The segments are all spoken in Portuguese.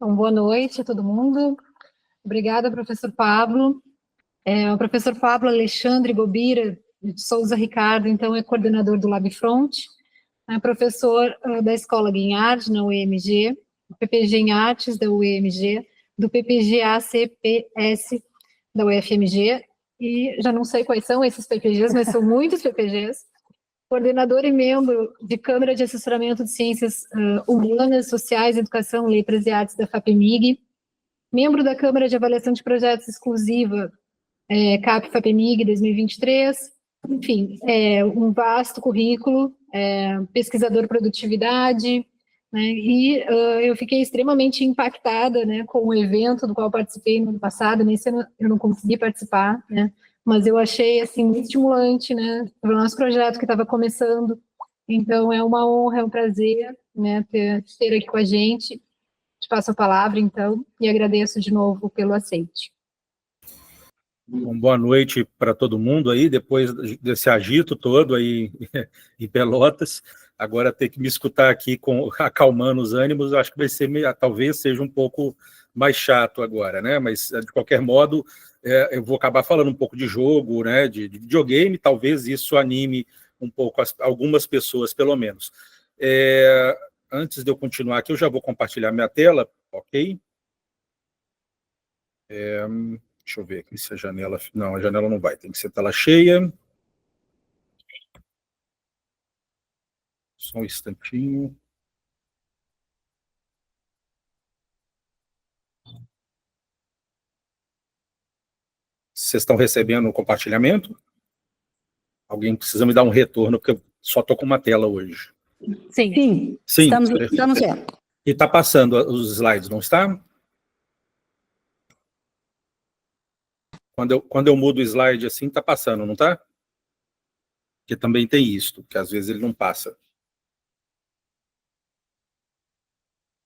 Então, boa noite a todo mundo. Obrigada, professor Pablo. O professor Pablo Alexandre Gobira de Souza Ricardo, então, é coordenador do LabFront, é professor da Escola Guinhard, na UEMG, do PPG em Artes, da UEMG, do PPG-ACPS, da UFMG, e já não sei quais são esses PPGs, mas são muitos PPGs. Coordenador e membro de Câmara de Assessoramento de Ciências Humanas, Sociais, Educação, Letras e Artes da FAPEMIG, membro da Câmara de Avaliação de Projetos Exclusiva, CAP-FAPEMIG 2023, enfim, um vasto currículo, pesquisador de produtividade, né, e eu fiquei extremamente impactada, né, com o evento do qual participei no ano passado. Nesse ano eu não consegui participar, né, mas eu achei, assim, muito estimulante, né, o nosso projeto que estava começando. Então, é uma honra, é um prazer, né, ter aqui com a gente. Te passo a palavra, então, e agradeço de novo pelo aceite. Bom, boa noite para todo mundo aí, depois desse agito todo aí em Pelotas. Agora ter que me escutar aqui acalmando os ânimos, acho que vai ser, talvez seja um pouco mais chato agora, né? Mas, de qualquer modo, eu vou acabar falando um pouco de jogo, né? De videogame, talvez isso anime um pouco algumas pessoas, pelo menos. Antes de eu continuar aqui, eu já vou compartilhar minha tela, ok? Deixa eu ver aqui se a janela... Não, a janela não vai, tem que ser tela cheia. Só um instantinho. Vocês estão recebendo o compartilhamento? Alguém precisa me dar um retorno, porque eu só estou com uma tela hoje. Sim. Estamos vendo. E está passando os slides, não está? Quando eu mudo o slide assim, está passando, não está? Porque também tem isto, que às vezes ele não passa.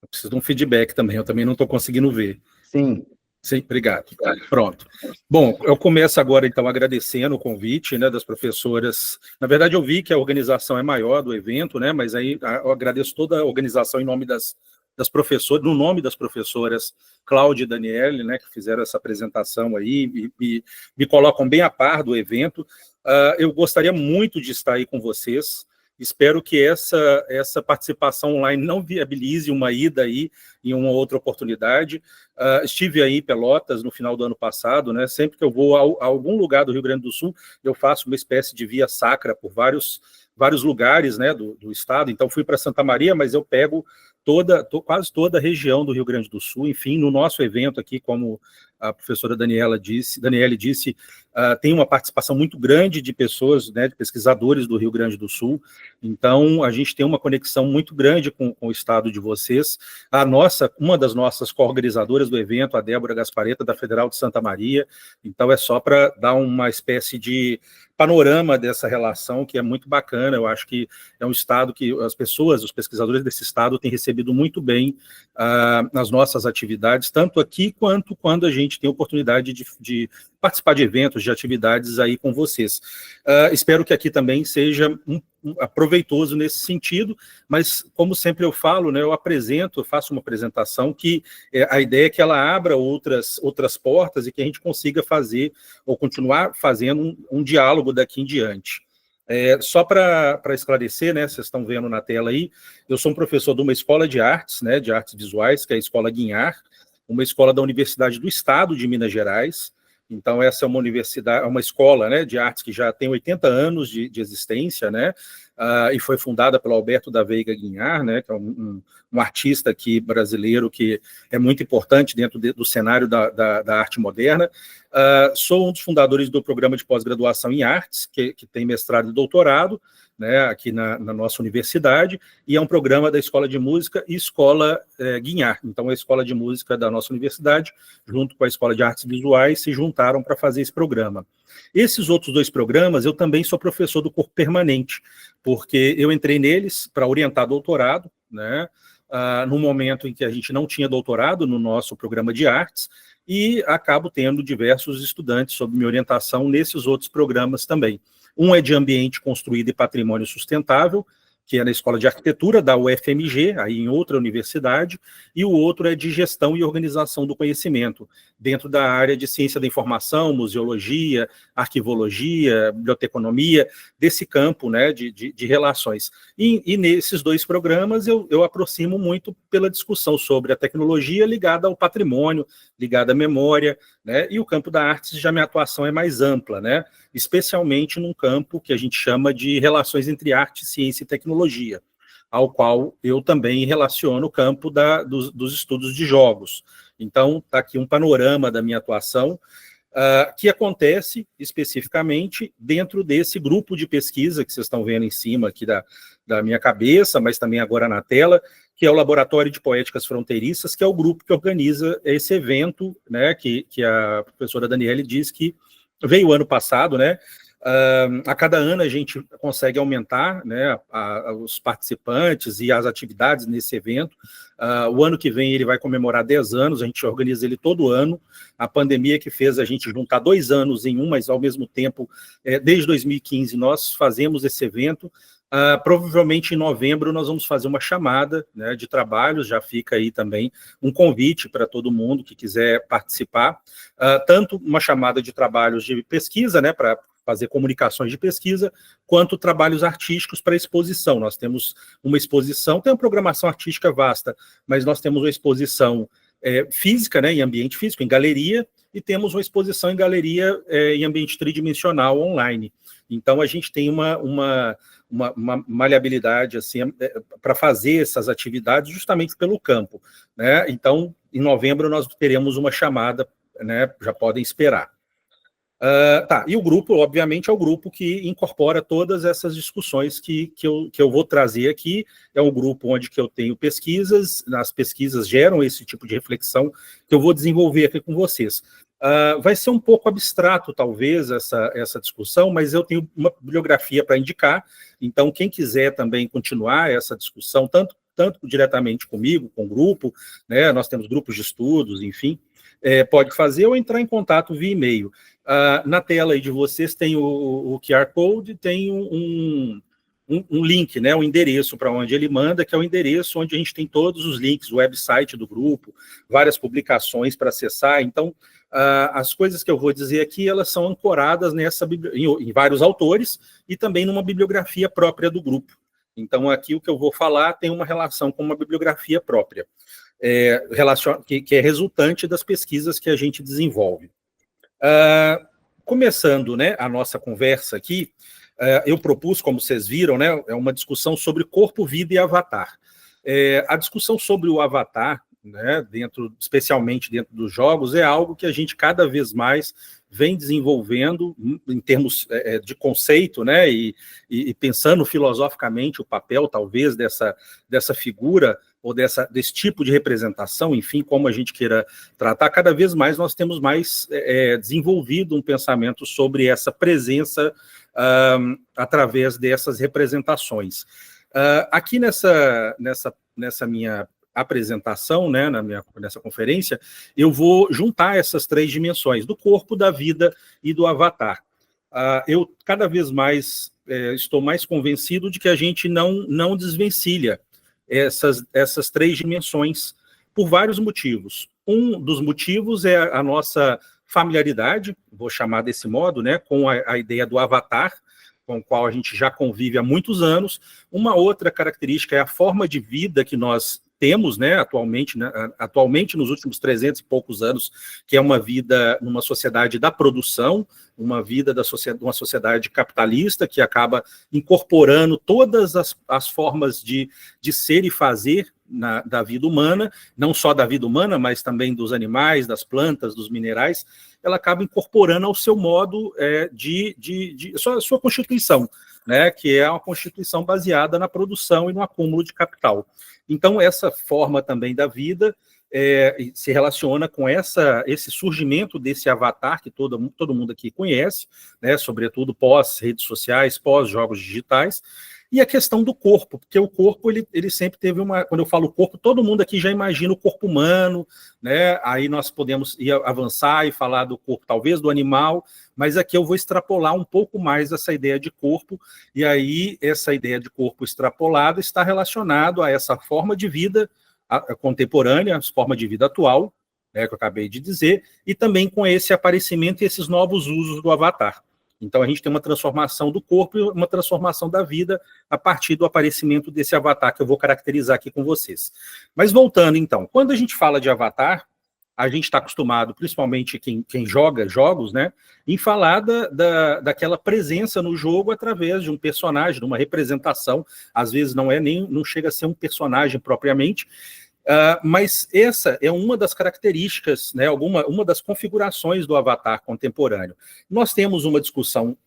Eu preciso de um feedback também, eu também não estou conseguindo ver. Sim. Sim, obrigado. Pronto. Bom, eu começo agora, então, agradecendo o convite, né, das professoras. Na verdade, eu vi que a organização é maior do evento, né, mas aí eu agradeço toda a organização em nome das professoras, no nome das professoras Cláudia e Daniele, né, que fizeram essa apresentação aí, me colocam bem a par do evento. Eu gostaria muito de estar aí com vocês. Espero que essa participação online não viabilize uma ida aí em uma outra oportunidade. Estive aí em Pelotas no final do ano passado, né? Sempre que eu vou a algum lugar do Rio Grande do Sul, eu faço uma espécie de via sacra por vários lugares, né, do estado. Então, fui para Santa Maria, mas eu pego quase toda a região do Rio Grande do Sul. Enfim, no nosso evento aqui, como a professora Daniele disse, tem uma participação muito grande de pessoas, né, de pesquisadores do Rio Grande do Sul. Então, a gente tem uma conexão muito grande com o estado de vocês. Uma das nossas co-organizadoras do evento, a Débora Gaspareta, da Federal de Santa Maria. Então, é só para dar uma espécie de panorama dessa relação, que é muito bacana. Eu acho que é um estado que os pesquisadores desse estado têm recebido muito bem nas nossas atividades, tanto aqui quanto quando a gente tem oportunidade de participar de eventos, de atividades aí com vocês. Espero que aqui também seja proveitoso nesse sentido, mas como sempre eu falo, né, eu faço uma apresentação que a ideia é que ela abra outras portas e que a gente consiga fazer ou continuar fazendo um diálogo daqui em diante. Só para esclarecer, né, vocês estão vendo na tela aí, eu sou um professor de uma escola de artes, né, de artes visuais, que é a Escola Guinhard, uma escola da Universidade do Estado de Minas Gerais. Então, essa é uma escola, né, de artes que já tem 80 anos de existência, né, e foi fundada pelo Alberto da Veiga Guinhard, né, que é um artista aqui brasileiro que é muito importante dentro do cenário da arte moderna. Sou um dos fundadores do programa de pós-graduação em artes, que tem mestrado e doutorado, né, aqui na nossa universidade, e é um programa da Escola de Música e Escola Guinhard. Então, a Escola de Música da nossa universidade, junto com a Escola de Artes Visuais, se juntaram para fazer esse programa. Esses outros dois programas, eu também sou professor do corpo permanente, porque eu entrei neles para orientar doutorado, né, no momento em que a gente não tinha doutorado no nosso programa de artes, e acabo tendo diversos estudantes sob minha orientação nesses outros programas também. Um é de ambiente construído e patrimônio sustentável, que é na Escola de Arquitetura da UFMG, aí em outra universidade, e o outro é de Gestão e Organização do Conhecimento, dentro da área de Ciência da Informação, Museologia, Arquivologia, Biblioteconomia, desse campo, né, de relações. E nesses dois programas eu aproximo muito pela discussão sobre a tecnologia ligada ao patrimônio, ligada à memória, né, e o campo da arte já minha atuação é mais ampla, né, especialmente num campo que a gente chama de relações entre arte, ciência e tecnologia, ao qual eu também relaciono o campo dos estudos de jogos. Então, está aqui um panorama da minha atuação, que acontece especificamente dentro desse grupo de pesquisa que vocês estão vendo em cima aqui da minha cabeça, mas também agora na tela, que é o Laboratório de Poéticas Fronteiriças, que é o grupo que organiza esse evento, né, que a professora Daniele diz que veio ano passado, né? A cada ano a gente consegue aumentar, né, os participantes e as atividades nesse evento. O ano que vem ele vai comemorar 10 anos, a gente organiza ele todo ano. A pandemia que fez a gente juntar 2 anos em um, mas ao mesmo tempo, desde 2015, nós fazemos esse evento. Provavelmente em novembro nós vamos fazer uma chamada, né, de trabalhos, já fica aí também um convite para todo mundo que quiser participar, tanto uma chamada de trabalhos de pesquisa, né, para fazer comunicações de pesquisa, quanto trabalhos artísticos para exposição. Nós temos uma exposição, tem uma programação artística vasta, mas nós temos uma exposição física, né, em ambiente físico, em galeria, e temos uma exposição em galeria em ambiente tridimensional online. Então, a gente tem uma maleabilidade assim, para fazer essas atividades justamente pelo campo, né? Então, em novembro, nós teremos uma chamada, né? Já podem esperar. E o grupo, obviamente, é o grupo que incorpora todas essas discussões que eu vou trazer aqui. É um grupo onde que eu tenho pesquisas, as pesquisas geram esse tipo de reflexão que eu vou desenvolver aqui com vocês. Vai ser um pouco abstrato, talvez, essa discussão, mas eu tenho uma bibliografia para indicar, então quem quiser também continuar essa discussão, tanto diretamente comigo, com o grupo, né, nós temos grupos de estudos, enfim, pode fazer ou entrar em contato via e-mail. Na tela aí de vocês tem o QR Code, tem um link, né, um endereço para onde ele manda, que é o endereço onde a gente tem todos os links, o website do grupo, várias publicações para acessar. Então, as coisas que eu vou dizer aqui, elas são ancoradas em vários autores e também numa bibliografia própria do grupo. Então, aqui o que eu vou falar tem uma relação com uma bibliografia própria, que é resultante das pesquisas que a gente desenvolve. Começando, né, a nossa conversa aqui, eu propus, como vocês viram, né, é uma discussão sobre corpo, vida e avatar. A discussão sobre o avatar, né, especialmente dentro dos jogos, é algo que a gente cada vez mais vem desenvolvendo em termos de conceito, né, e pensando filosoficamente o papel, talvez, dessa figura ou desse tipo de representação, enfim, como a gente queira tratar, cada vez mais nós temos mais desenvolvido um pensamento sobre essa presença através dessas representações. Aqui nessa minha apresentação, né, nessa conferência, eu vou juntar essas 3 dimensões, do corpo, da vida e do avatar. Eu cada vez mais estou mais convencido de que a gente não desvencilha essas 3 dimensões por vários motivos. Um dos motivos é a nossa familiaridade, vou chamar desse modo, né, com a ideia do avatar, com o qual a gente já convive há muitos anos. Uma outra característica é a forma de vida que nós temos, né, atualmente nos últimos 300 e poucos anos, que é uma vida numa sociedade da produção, uma vida uma sociedade capitalista que acaba incorporando todas as formas de ser e fazer da vida humana, não só da vida humana, mas também dos animais, das plantas, dos minerais. Ela acaba incorporando ao seu modo sua constituição, né, que é uma constituição baseada na produção e no acúmulo de capital. Então, essa forma também da vida se relaciona com esse surgimento desse avatar que todo mundo aqui conhece, né, sobretudo pós-redes sociais, pós-jogos digitais, E a questão do corpo, porque o corpo, ele sempre teve quando eu falo corpo, todo mundo aqui já imagina o corpo humano, né? Aí nós podemos ir avançar e falar do corpo, talvez, do animal, mas aqui eu vou extrapolar um pouco mais essa ideia de corpo, e aí essa ideia de corpo extrapolada está relacionado a essa forma de vida contemporânea, a forma de vida atual, né, que eu acabei de dizer, e também com esse aparecimento e esses novos usos do avatar. Então, a gente tem uma transformação do corpo e uma transformação da vida a partir do aparecimento desse avatar que eu vou caracterizar aqui com vocês. Mas voltando, então, quando a gente fala de avatar, a gente está acostumado, principalmente quem joga jogos, né, em falar daquela presença no jogo através de um personagem, de uma representação, às vezes não chega a ser um personagem propriamente, mas essa é uma das características, né, uma das configurações do avatar contemporâneo. Nós temos uma discussão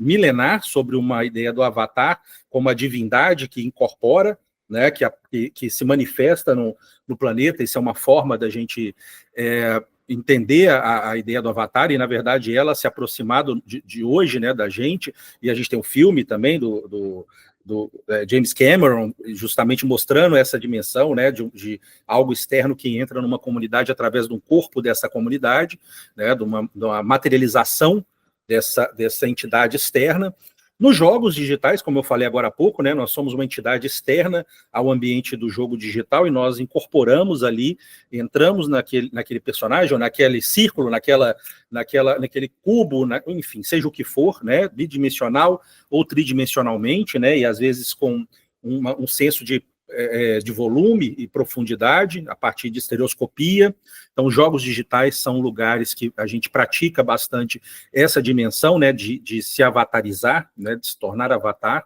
milenar sobre uma ideia do avatar como a divindade que incorpora, né, que se manifesta no planeta. Isso é uma forma da gente entender a ideia do avatar, e na verdade ela se aproximar de hoje, né, da gente, e a gente tem um filme também do James Cameron, justamente mostrando essa dimensão, né, de algo externo que entra numa comunidade através de um corpo dessa comunidade, né, de uma materialização dessa entidade externa. Nos jogos digitais, como eu falei agora há pouco, né, nós somos uma entidade externa ao ambiente do jogo digital, e nós incorporamos ali, entramos naquele personagem, ou naquele círculo, naquele cubo, enfim, seja o que for, né, bidimensional ou tridimensionalmente, né, e às vezes com um senso de volume e profundidade, a partir de estereoscopia. Então, jogos digitais são lugares que a gente pratica bastante essa dimensão, né, de se avatarizar, né, de se tornar avatar.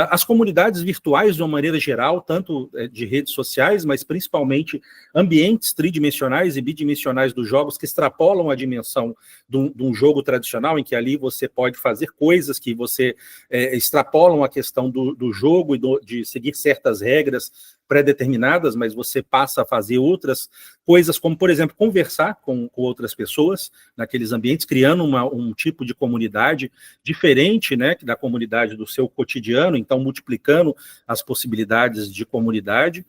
As comunidades virtuais, de uma maneira geral, tanto de redes sociais, mas principalmente ambientes tridimensionais e bidimensionais dos jogos, que extrapolam a dimensão de um jogo tradicional, em que ali você pode fazer coisas que você extrapolam a questão do jogo e de seguir certas regras pré-determinadas, mas você passa a fazer outras coisas, como, por exemplo, conversar com outras pessoas naqueles ambientes, criando um tipo de comunidade diferente, né, da comunidade do seu cotidiano, então multiplicando as possibilidades de comunidade.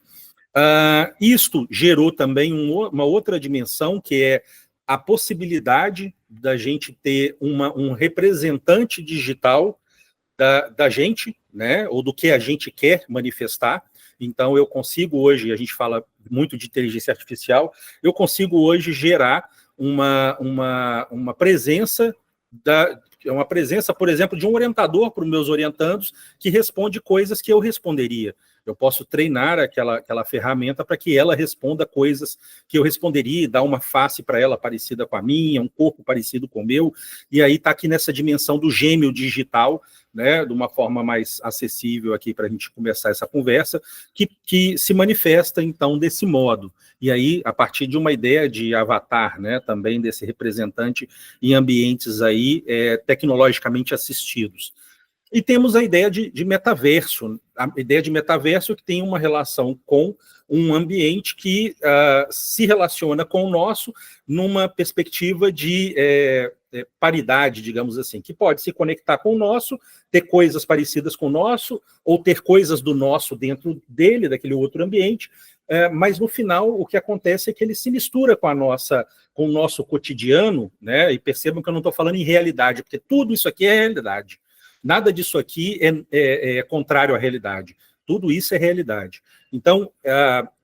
Isto gerou também uma outra dimensão, que é a possibilidade da gente ter um representante digital da gente, né, ou do que a gente quer manifestar. Então, eu consigo hoje, a gente fala muito de inteligência artificial, eu consigo hoje gerar uma presença, por exemplo, de um orientador para os meus orientandos, que responde coisas que eu responderia. Eu posso treinar aquela ferramenta para que ela responda coisas que eu responderia, e dar uma face para ela parecida com a minha, um corpo parecido com o meu, e aí está aqui nessa dimensão do gêmeo digital, né, de uma forma mais acessível aqui para a gente começar essa conversa, que se manifesta, então, desse modo. E aí, a partir de uma ideia de avatar, né, também desse representante em ambientes aí tecnologicamente assistidos. E temos a ideia de metaverso, a ideia de metaverso que tem uma relação com um ambiente que se relaciona com o nosso numa perspectiva de paridade, digamos assim, que pode se conectar com o nosso, ter coisas parecidas com o nosso, ou ter coisas do nosso dentro dele, daquele outro ambiente, mas no final o que acontece é que ele se mistura com o nosso cotidiano, né? E percebam que eu não estou falando em realidade, porque tudo isso aqui é realidade. Nada disso aqui é contrário à realidade. Tudo isso é realidade. Então,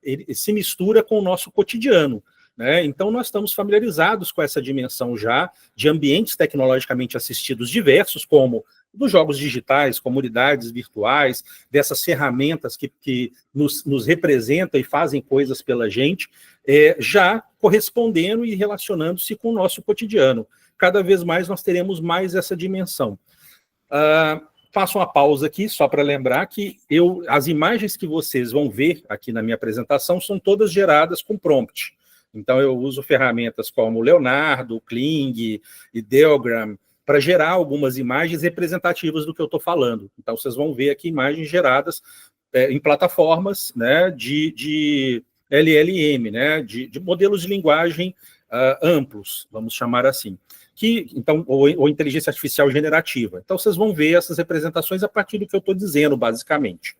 ele se mistura com o nosso cotidiano, né? Então, nós estamos familiarizados com essa dimensão já de ambientes tecnologicamente assistidos diversos, como dos jogos digitais, comunidades virtuais, dessas ferramentas que nos representam e fazem coisas pela gente, já correspondendo e relacionando-se com o nosso cotidiano. Cada vez mais nós teremos mais essa dimensão. Faço uma pausa aqui, só para lembrar que as imagens que vocês vão ver aqui na minha apresentação são todas geradas com prompt. Então, eu uso ferramentas como Leonardo, Kling, Ideogram, para gerar algumas imagens representativas do que eu estou falando. Então, vocês vão ver aqui imagens geradas em plataformas, né, de LLM, né, de modelos de linguagem amplos, vamos chamar assim. então, ou inteligência artificial generativa. Então, vocês vão ver essas representações a partir do que eu estou dizendo, basicamente.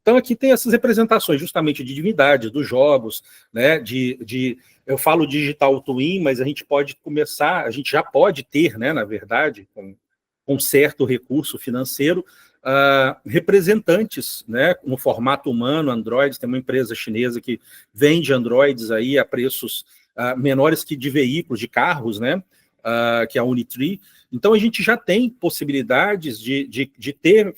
Então, aqui tem essas representações justamente de divindades, dos jogos, né, eu falo digital twin, mas a gente pode começar, a gente já pode ter, né, na verdade, com certo recurso financeiro, representantes, né, no formato humano, Androids. Tem uma empresa chinesa que vende Androids aí a preços menores que de veículos, de carros, né, que é a Unitree. Então, a gente já tem possibilidades de ter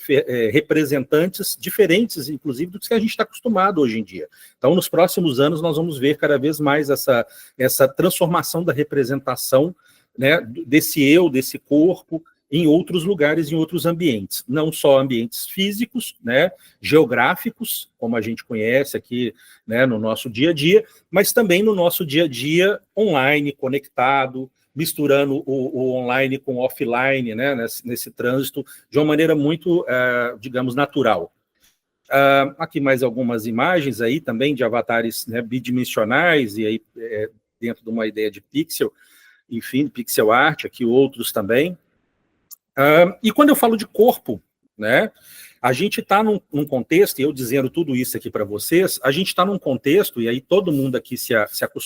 representantes diferentes, inclusive, do que a gente está acostumado hoje em dia. Então, nos próximos anos, nós vamos ver cada vez mais essa transformação da representação, né, desse eu, desse corpo, em outros lugares, em outros ambientes. Não só ambientes físicos, né, geográficos, como a gente conhece aqui, né, no nosso dia a dia, mas também no nosso dia a dia online, conectado, misturando o online com o offline, né, nesse trânsito, de uma maneira muito, digamos, natural. Aqui mais algumas imagens aí também de avatares, né, bidimensionais, e aí dentro de uma ideia de pixel, enfim, pixel art, aqui outros também. E quando eu falo de corpo, né, a gente está num contexto, e eu dizendo tudo isso aqui para vocês, a gente está num contexto, e aí todo mundo aqui se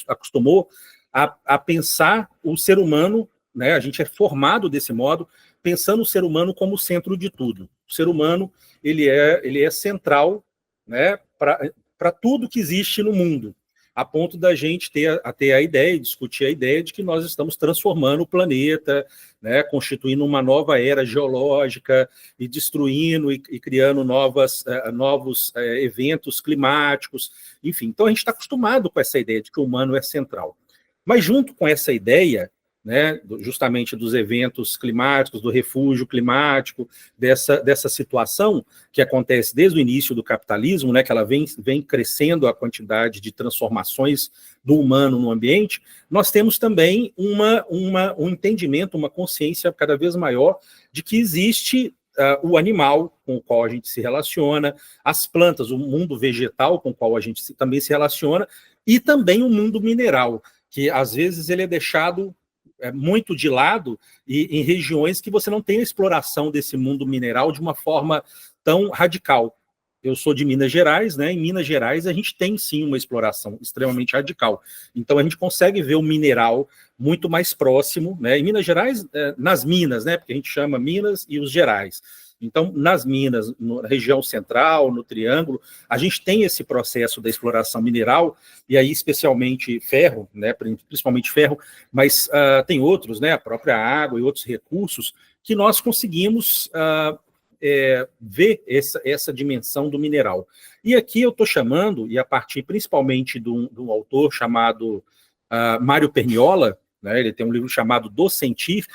acostumou a pensar o ser humano, né, a gente é formado desse modo, pensando o ser humano como o centro de tudo. O ser humano, ele é central, né, para tudo que existe no mundo, a ponto da gente ter a ideia, discutir a ideia de que nós estamos transformando o planeta, né, constituindo uma nova era geológica e destruindo e criando novos eventos climáticos, enfim. Então, a gente está acostumado com essa ideia de que o humano é central. Mas, junto com essa ideia, né, justamente dos eventos climáticos, do refúgio climático, dessa situação que acontece desde o início do capitalismo, né, que ela vem crescendo a quantidade de transformações do humano no ambiente, nós temos também um entendimento, uma consciência cada vez maior de que existe o animal com o qual a gente se relaciona, as plantas, o mundo vegetal com o qual a gente também se relaciona, e também o mundo mineral, que às vezes ele é deixado muito de lado, e em regiões que você não tem a exploração desse mundo mineral de uma forma tão radical. Eu sou de Minas Gerais, né? Em Minas Gerais a gente tem sim uma exploração extremamente radical. Então a gente consegue ver o mineral muito mais próximo, né? Em Minas Gerais, nas minas, né? Porque a gente chama Minas e os Gerais. Então, nas minas, na região central, no Triângulo, a gente tem esse processo da exploração mineral, e aí especialmente ferro, né, principalmente ferro, mas tem outros, né, a própria água e outros recursos, que nós conseguimos ver essa dimensão do mineral. E aqui eu estou chamando, e a partir principalmente de um autor chamado Mário Perniola, né, ele tem um livro chamado Do Científico,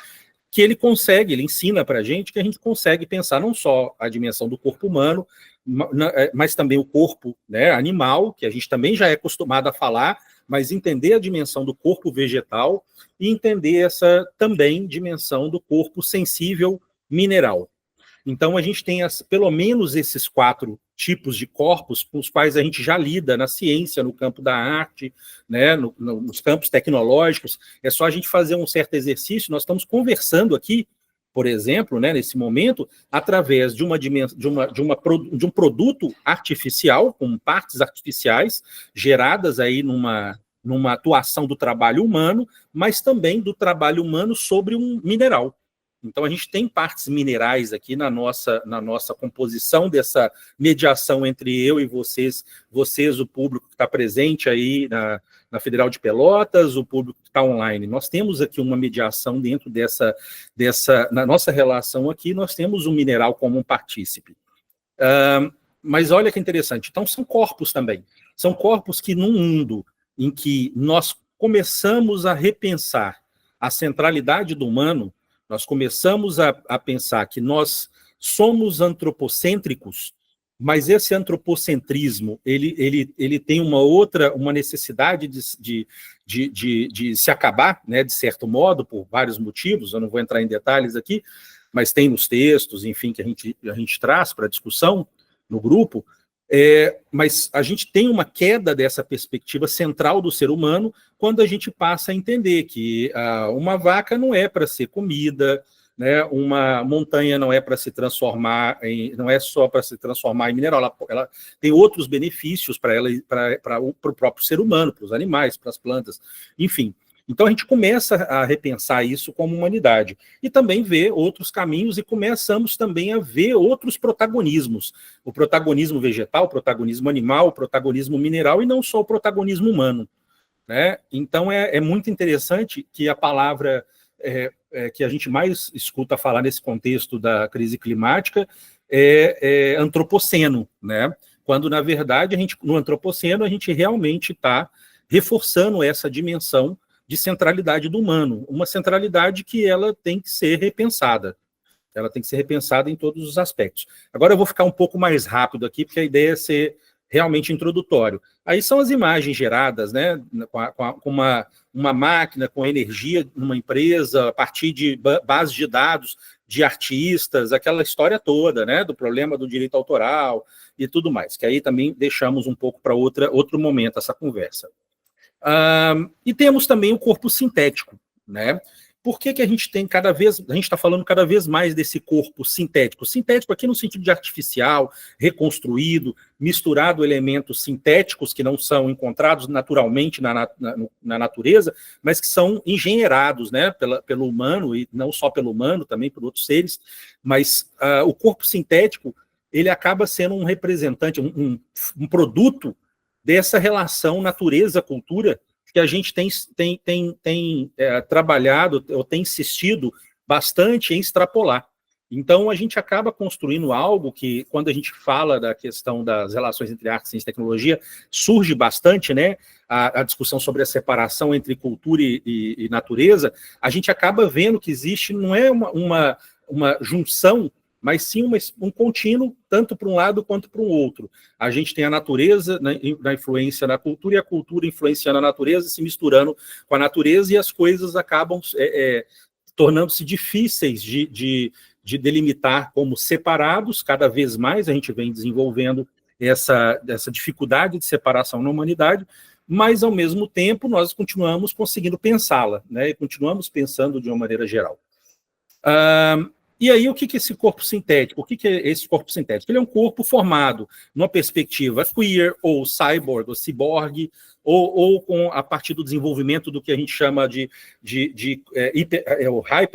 que ele ensina para a gente que a gente consegue pensar não só a dimensão do corpo humano, mas também o corpo, né, animal, que a gente também já é acostumado a falar, mas entender a dimensão do corpo vegetal e entender essa também dimensão do corpo sensível mineral. Então, a gente tem pelo menos esses 4 tipos de corpos com os quais a gente já lida na ciência, no campo da arte, né, nos campos tecnológicos. É só a gente fazer um certo exercício. Nós estamos conversando aqui, por exemplo, né, nesse momento, através de um produto artificial, com partes artificiais, geradas aí numa atuação do trabalho humano, mas também do trabalho humano sobre um mineral. Então, a gente tem partes minerais aqui na nossa composição dessa mediação entre eu e vocês, o público que está presente aí na Federal de Pelotas, o público que está online. Nós temos aqui uma mediação dentro na nossa relação aqui, nós temos o mineral como um partícipe. Mas olha que interessante, então são corpos também. São corpos que, num mundo em que nós começamos a repensar a centralidade do humano, nós começamos a pensar que nós somos antropocêntricos, mas esse antropocentrismo ele tem uma necessidade de se acabar, né, de certo modo, por vários motivos. Eu não vou entrar em detalhes aqui, mas tem nos textos, enfim, que a gente traz para discussão no grupo, Mas a gente tem uma queda dessa perspectiva central do ser humano quando a gente passa a entender que uma vaca não é para ser comida, né? Uma montanha não é para se transformar não é só para se transformar em mineral, ela tem outros benefícios para ela, para o próprio ser humano, para os animais, para as plantas, enfim. Então a gente começa a repensar isso como humanidade e também ver outros caminhos e começamos também a ver outros protagonismos, o protagonismo vegetal, o protagonismo animal, o protagonismo mineral e não só o protagonismo humano, né? Então é muito interessante que a palavra que a gente mais escuta falar nesse contexto da crise climática é antropoceno, né? Quando na verdade no antropoceno a gente realmente está reforçando essa dimensão de centralidade do humano, uma centralidade que ela tem que ser repensada. Ela tem que ser repensada em todos os aspectos. Agora eu vou ficar um pouco mais rápido aqui, porque a ideia é ser realmente introdutório. Aí são as imagens geradas, né, com uma máquina, com energia numa empresa, a partir de bases de dados de artistas, aquela história toda, né, do problema do direito autoral e tudo mais, que aí também deixamos um pouco para outro momento essa conversa. E temos também o corpo sintético, né? Por que a gente tem a gente está falando cada vez mais desse corpo sintético? Sintético aqui no sentido de artificial, reconstruído, misturado elementos sintéticos que não são encontrados naturalmente na natureza, mas que são engenheirados, né, pelo humano, e não só pelo humano, também por outros seres, mas o corpo sintético, ele acaba sendo um representante, um produto dessa relação natureza-cultura que a gente tem trabalhado, ou tem insistido bastante em extrapolar. Então, a gente acaba construindo algo que, quando a gente fala da questão das relações entre arte, ciência e tecnologia, surge bastante, né, a discussão sobre a separação entre cultura e natureza, a gente acaba vendo que existe, não é uma junção, mas sim um contínuo, tanto para um lado quanto para o outro. A gente tem a natureza na influência na cultura, e a cultura influenciando a natureza, se misturando com a natureza, e as coisas acabam tornando-se difíceis de delimitar como separados. Cada vez mais a gente vem desenvolvendo essa dificuldade de separação na humanidade, mas, ao mesmo tempo, nós continuamos conseguindo pensá-la, né? E continuamos pensando de uma maneira geral. E aí, o que é esse corpo sintético? O que é esse corpo sintético? Ele é um corpo formado numa perspectiva queer, ou cyborg, ou ciborgue, ou a partir do desenvolvimento do que a gente chama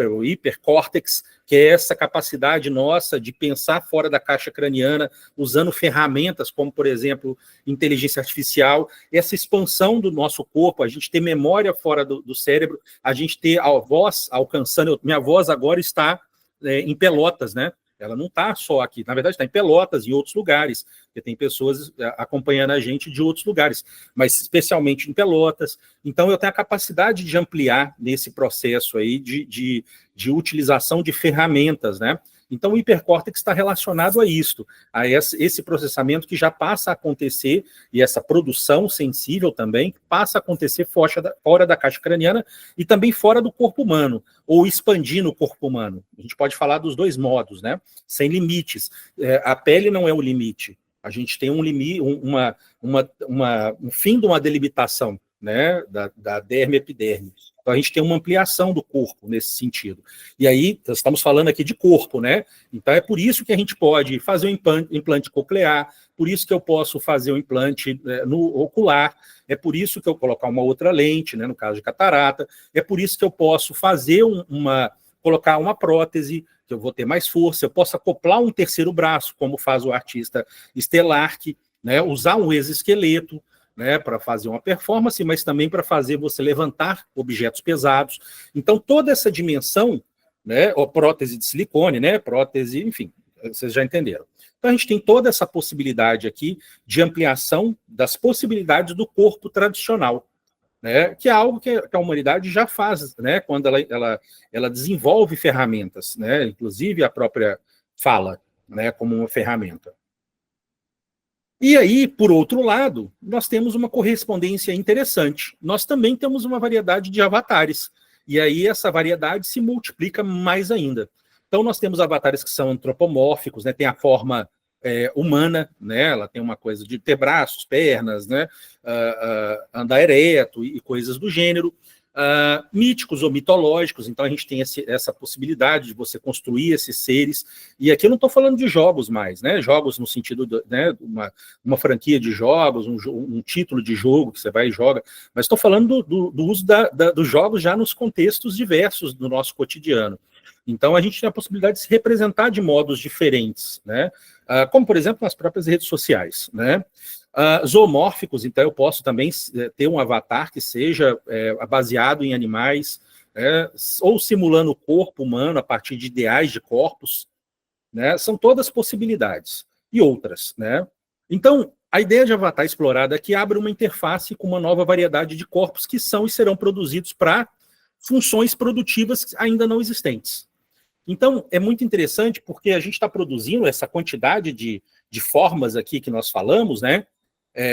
o hipercórtex, que é essa capacidade nossa de pensar fora da caixa craniana, usando ferramentas como, por exemplo, inteligência artificial, essa expansão do nosso corpo, a gente ter memória fora do cérebro, a gente ter a voz alcançando. Minha voz agora está em Pelotas, né? Ela não está só aqui, na verdade está em Pelotas, em outros lugares, porque tem pessoas acompanhando a gente de outros lugares, mas especialmente em Pelotas. Então eu tenho a capacidade de ampliar nesse processo aí de utilização de ferramentas, né? Então o hipercórtex está relacionado a isso, a esse processamento que já passa a acontecer, e essa produção sensível também passa a acontecer fora da caixa craniana e também fora do corpo humano, ou expandindo o corpo humano. A gente pode falar dos dois modos, né? Sem limites. A pele não é o limite. A gente tem um limite, um fim de uma delimitação, né, da derme epiderme. Então, a gente tem uma ampliação do corpo nesse sentido. E aí, nós estamos falando aqui de corpo, né? Então, é por isso que a gente pode fazer um implante coclear, por isso que eu posso fazer um implante no ocular, é por isso que eu colocar uma outra lente, né, no caso de catarata, é por isso que eu posso fazer colocar uma prótese, que eu vou ter mais força, eu posso acoplar um terceiro braço, como faz o artista Stellark, né, usar um exoesqueleto, né, para fazer uma performance, mas também para fazer você levantar objetos pesados. Então, toda essa dimensão, né, prótese de silicone, né, prótese, enfim, vocês já entenderam. Então, a gente tem toda essa possibilidade aqui de ampliação das possibilidades do corpo tradicional, né, que é algo que a humanidade já faz, né, quando ela desenvolve ferramentas, né, inclusive a própria fala, né, como uma ferramenta. E aí, por outro lado, nós temos uma correspondência interessante. Nós também temos uma variedade de avatares. E aí essa variedade se multiplica mais ainda. Então nós temos avatares que são antropomórficos, né? Tem a forma humana, né? Ela tem uma coisa de ter braços, pernas, né? Andar ereto e coisas do gênero. Míticos ou mitológicos, então a gente tem essa possibilidade de você construir esses seres, e aqui eu não estou falando de jogos mais, né? Jogos no sentido de, né, uma franquia de jogos, um título de jogo que você vai e joga, mas estou falando do uso dos jogos já nos contextos diversos do nosso cotidiano. Então a gente tem a possibilidade de se representar de modos diferentes, né? Como, por exemplo, nas próprias redes sociais, né? Zoomórficos, então eu posso também ter um avatar que seja baseado em animais, ou simulando o corpo humano a partir de ideais de corpos, né? São todas possibilidades, e outras, né? Então, a ideia de avatar explorada aqui abre uma interface com uma nova variedade de corpos que são e serão produzidos para funções produtivas ainda não existentes. Então, é muito interessante porque a gente está produzindo essa quantidade de formas aqui que nós falamos, né?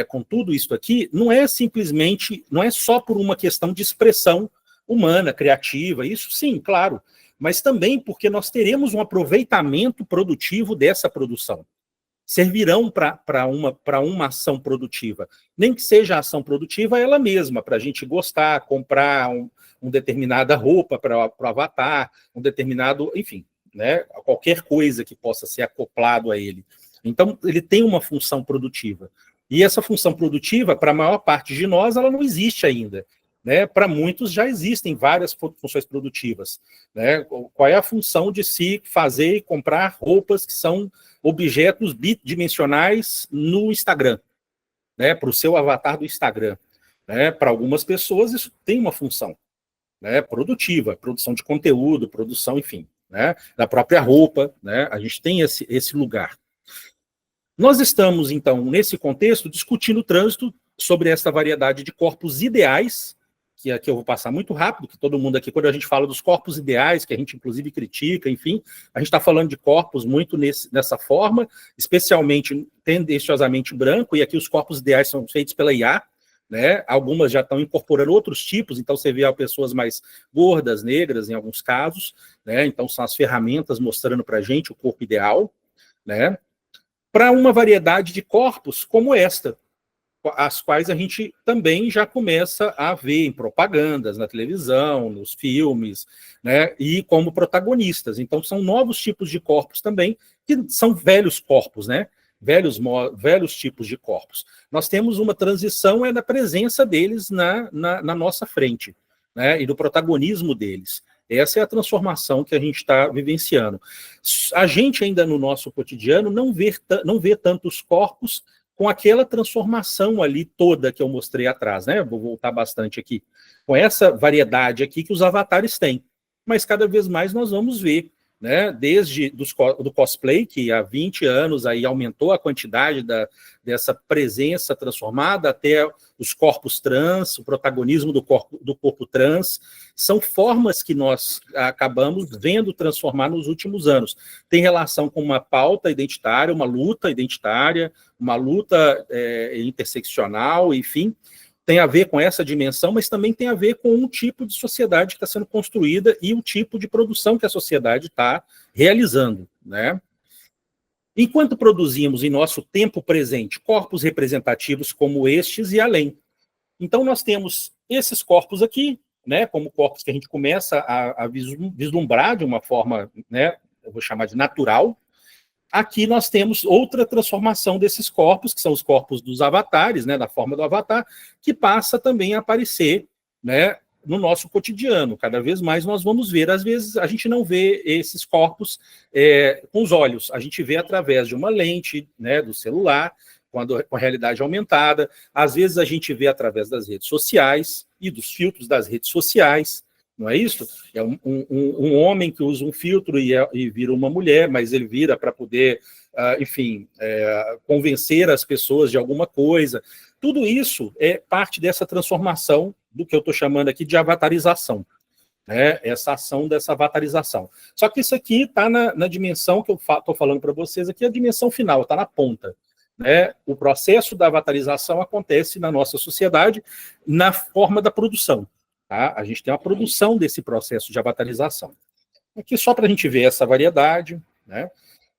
Com tudo isso aqui, não é simplesmente, não é só por uma questão de expressão humana, criativa, isso sim, claro, mas também porque nós teremos um aproveitamento produtivo dessa produção. Servirão para uma ação produtiva, nem que seja a ação produtiva ela mesma, para a gente gostar, comprar uma determinada roupa para o avatar, um determinado, enfim, né, qualquer coisa que possa ser acoplado a ele. Então, ele tem uma função produtiva. E essa função produtiva, para a maior parte de nós, ela não existe ainda. Né? Para muitos já existem várias funções produtivas. Né? Qual é a função de se fazer e comprar roupas que são objetos bidimensionais no Instagram, né? Para o seu avatar do Instagram? Né? Para algumas pessoas isso tem uma função, né? Produtiva, produção de conteúdo, produção, enfim, né? Da própria roupa, né? A gente tem esse lugar. Nós estamos, então, nesse contexto, discutindo o trânsito sobre essa variedade de corpos ideais, que aqui eu vou passar muito rápido, que todo mundo aqui, quando a gente fala dos corpos ideais, que a gente inclusive critica, enfim, a gente está falando de corpos muito nessa forma, especialmente tendenciosamente branco, e aqui os corpos ideais são feitos pela IA, né? Algumas já estão incorporando outros tipos, então você vê pessoas mais gordas, negras, em alguns casos, né? Então são as ferramentas mostrando para a gente o corpo ideal, né? Para uma variedade de corpos como esta, as quais a gente também já começa a ver em propagandas, na televisão, nos filmes, né, e como protagonistas. Então, são novos tipos de corpos também, que são velhos corpos, né, velhos tipos de corpos. Nós temos uma transição na presença deles na nossa frente, né, e do protagonismo deles. Essa é a transformação que a gente está vivenciando. A gente ainda no nosso cotidiano não vê tantos corpos com aquela transformação ali toda que eu mostrei atrás, né? Vou voltar bastante aqui. Com essa variedade aqui que os avatares têm. Mas cada vez mais nós vamos ver, né? Desde do cosplay, que há 20 anos aí aumentou a quantidade dessa presença transformada, até os corpos trans, o protagonismo do corpo trans, são formas que nós acabamos vendo transformar nos últimos anos. Tem relação com uma pauta identitária, uma luta identitária, uma luta interseccional, enfim, tem a ver com essa dimensão, mas também tem a ver com um tipo de sociedade que está sendo construída e o tipo de produção que a sociedade está realizando, né? Enquanto produzimos em nosso tempo presente corpos representativos como estes e além. Então, nós temos esses corpos aqui, né, como corpos que a gente começa a vislumbrar de uma forma, né, eu vou chamar de natural. Aqui nós temos outra transformação desses corpos, que são os corpos dos avatares, né, da forma do avatar, que passa também a aparecer, né, no nosso cotidiano. Cada vez mais nós vamos ver. Às vezes a gente não vê esses corpos com os olhos, a gente vê através de uma lente, né, do celular, com a realidade aumentada. Às vezes a gente vê através das redes sociais e dos filtros das redes sociais. Não é isso? É um homem que usa um filtro e vira uma mulher, mas ele vira para poder, enfim, convencer as pessoas de alguma coisa. Tudo isso é parte dessa transformação do que eu estou chamando aqui de avatarização, né? Essa ação dessa avatarização. Só que isso aqui está na dimensão que eu estou falando para vocês aqui, a dimensão final, está na ponta. Né? O processo da avatarização acontece na nossa sociedade na forma da produção. Tá? A gente tem uma produção desse processo de avatarização. Aqui só para a gente ver essa variedade, né?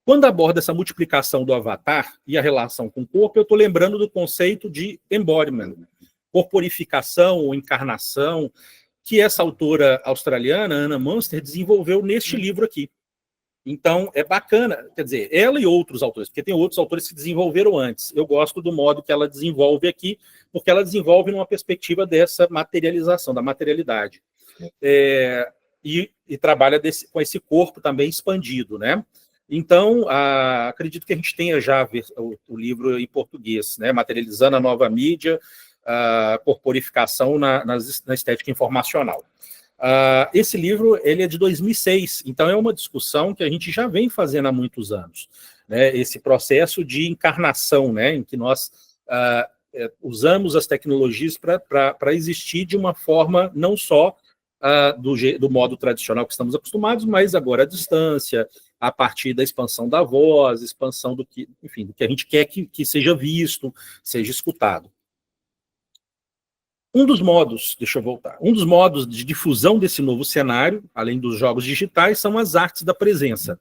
Quando aborda essa multiplicação do avatar e a relação com o corpo, eu estou lembrando do conceito de embodiment, corporificação ou encarnação, que essa autora australiana, Anna Munster, desenvolveu neste livro aqui. Então, é bacana, quer dizer, ela e outros autores, porque tem outros autores que desenvolveram antes. Eu gosto do modo que ela desenvolve aqui, porque ela desenvolve numa perspectiva dessa materialização, da materialidade. E trabalha com esse corpo também expandido, né? Então, acredito que a gente tenha já o livro em português, né? Materializando a nova mídia, a corporificação na estética informacional. Esse livro ele é de 2006, então é uma discussão que a gente já vem fazendo há muitos anos, né? Esse processo de encarnação, né? Em que nós usamos as tecnologias para existir de uma forma não só do modo tradicional que estamos acostumados, mas agora à distância, a partir da expansão da voz, expansão do que, enfim, do que a gente quer que seja visto, seja escutado. Um dos modos de difusão desse novo cenário, além dos jogos digitais, são as artes da presença.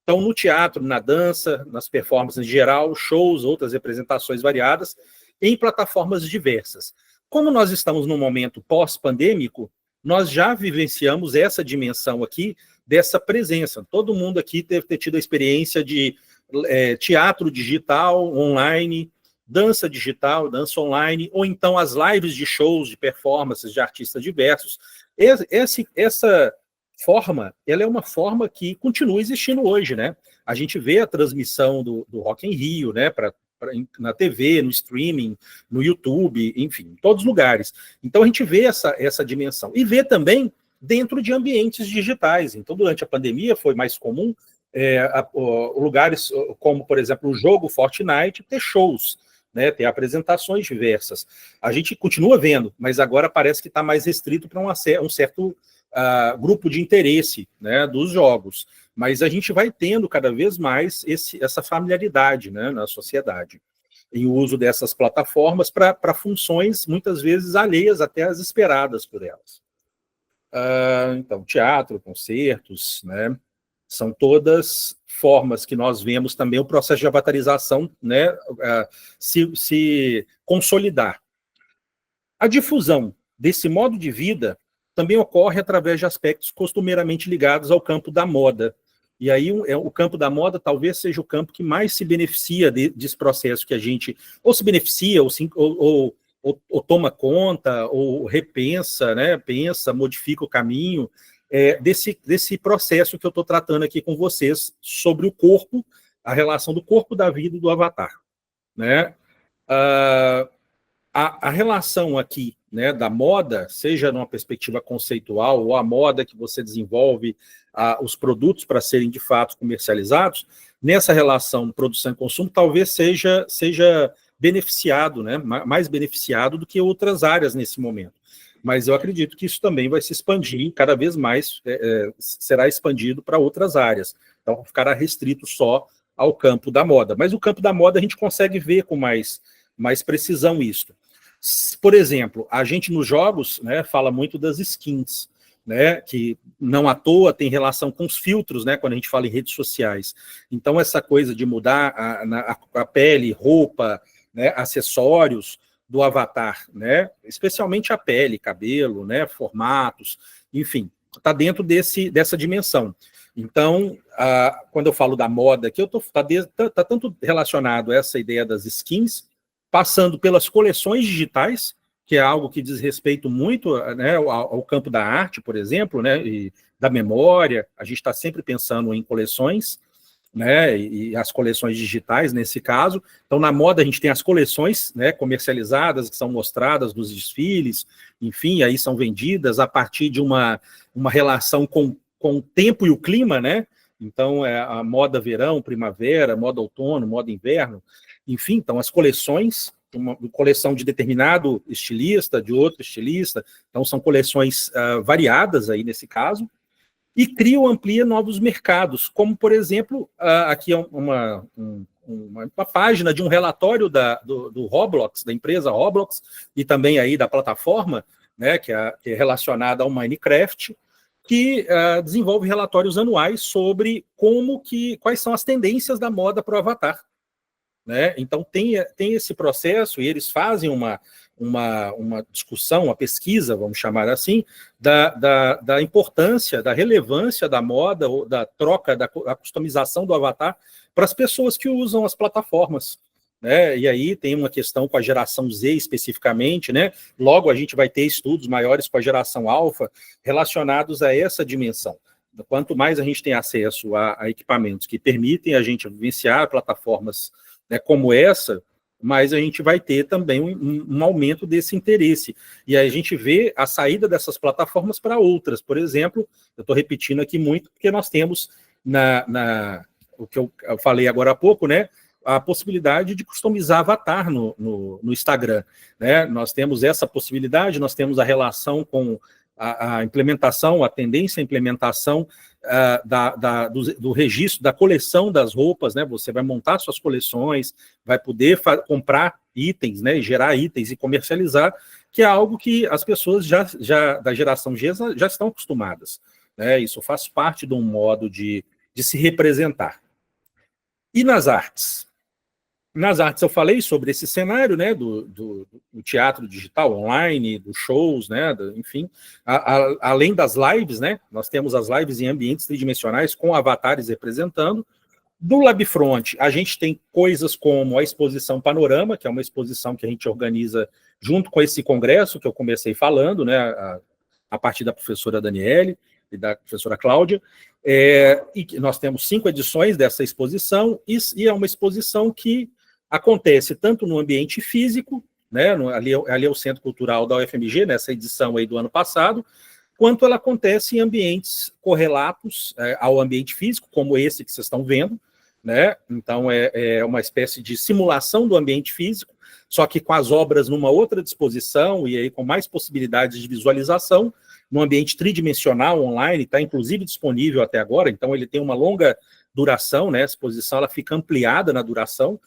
Então, no teatro, na dança, nas performances em geral, shows, outras representações variadas, em plataformas diversas. Como nós estamos num momento pós-pandêmico, nós já vivenciamos essa dimensão aqui dessa presença. Todo mundo aqui deve ter tido a experiência de teatro digital, online, dança digital, dança online, ou então as lives de shows, de performances de artistas diversos. Essa forma, ela é uma forma que continua existindo hoje, né? A gente vê a transmissão do Rock in Rio, né, na TV, no streaming, no YouTube, enfim, em todos os lugares. Então a gente vê essa dimensão. E vê também dentro de ambientes digitais. Então, durante a pandemia, foi mais comum lugares como, por exemplo, o jogo Fortnite ter shows, né, ter apresentações diversas. A gente continua vendo, mas agora parece que está mais restrito para um certo grupo de interesse, né, dos jogos. Mas a gente vai tendo cada vez mais essa familiaridade, né, na sociedade, em uso dessas plataformas para funções, muitas vezes, alheias até as esperadas por elas. Então, teatro, concertos, né, são todas formas que nós vemos também o processo de avatarização, né, se consolidar. A difusão desse modo de vida também ocorre através de aspectos costumeiramente ligados ao campo da moda. E aí o campo da moda talvez seja o campo que mais se beneficia desse processo que a gente ou se beneficia, ou toma conta, ou repensa, né, pensa, modifica o caminho, desse processo que eu estou tratando aqui com vocês sobre o corpo, a relação do corpo, da vida e do avatar, né? A relação aqui, né, da moda, seja numa perspectiva conceitual ou a moda que você desenvolve os produtos para serem de fato comercializados, nessa relação produção e consumo talvez seja beneficiado, né, mais beneficiado do que outras áreas nesse momento. Mas eu acredito que isso também vai se expandir, cada vez mais será expandido para outras áreas. Então, ficará restrito só ao campo da moda. Mas o campo da moda a gente consegue ver com mais precisão isso. Por exemplo, a gente nos jogos, né, fala muito das skins, né, que não à toa tem relação com os filtros, né, quando a gente fala em redes sociais. Então, essa coisa de mudar a pele, roupa, né, acessórios do avatar, né, especialmente a pele, cabelo, né, formatos, enfim, está dentro dessa dimensão. Então, quando eu falo da moda aqui, está tanto relacionado a essa ideia das skins, passando pelas coleções digitais, que é algo que diz respeito muito, né, ao campo da arte, por exemplo, né, e da memória. A gente está sempre pensando em coleções, né, e as coleções digitais, nesse caso. Então, na moda, a gente tem as coleções, né, comercializadas, que são mostradas nos desfiles, enfim, aí são vendidas a partir de uma relação com o tempo e o clima, né? Então, a moda verão, primavera, moda outono, moda inverno, enfim, então as coleções, uma coleção de determinado estilista, de outro estilista, então são coleções variadas aí nesse caso, e cria ou amplia novos mercados, como, por exemplo, aqui é uma página de um relatório do Roblox, da empresa Roblox, e também aí da plataforma, né, que é relacionada ao Minecraft, que desenvolve relatórios anuais sobre quais são as tendências da moda para o avatar. Né? Então, tem esse processo, e eles fazem uma discussão, uma pesquisa, vamos chamar assim, da importância, da relevância da moda, ou da troca, da customização do avatar para as pessoas que usam as plataformas. Né? E aí tem uma questão com a geração Z especificamente, né? Logo a gente vai ter estudos maiores com a geração alfa relacionados a essa dimensão. Quanto mais a gente tem acesso a equipamentos que permitem a gente vivenciar plataformas, né, como essa, mas a gente vai ter também um aumento desse interesse. E aí a gente vê a saída dessas plataformas para outras. Por exemplo, eu estou repetindo aqui muito, porque nós temos, o que eu falei agora há pouco, né, a possibilidade de customizar avatar no Instagram. Né? Nós temos essa possibilidade, nós temos a relação com a implementação, a tendência à implementação do registro, da coleção das roupas, né? Você vai montar suas coleções, vai poder comprar itens, né? Gerar itens e comercializar, que é algo que as pessoas da geração G já estão acostumadas. Né? Isso faz parte de um modo de se representar. E nas artes? Nas artes eu falei sobre esse cenário, né, do teatro digital online, dos shows, né, enfim, além das lives, né, nós temos as lives em ambientes tridimensionais com avatares representando. Do Labfront, a gente tem coisas como a exposição Panorama, que é uma exposição que a gente organiza junto com esse congresso que eu comecei falando, né, a partir da professora Daniele e da professora Cláudia, e nós temos 5 edições dessa exposição, e é uma exposição que acontece tanto no ambiente físico, né, ali é o Centro Cultural da UFMG, nessa edição aí do ano passado, quanto ela acontece em ambientes correlatos ao ambiente físico, como esse que vocês estão vendo, né? Então é uma espécie de simulação do ambiente físico, só que com as obras numa outra disposição, e aí com mais possibilidades de visualização, no ambiente tridimensional online, está inclusive disponível até agora, então ele tem uma longa duração, né? A exposição ela fica ampliada na duração,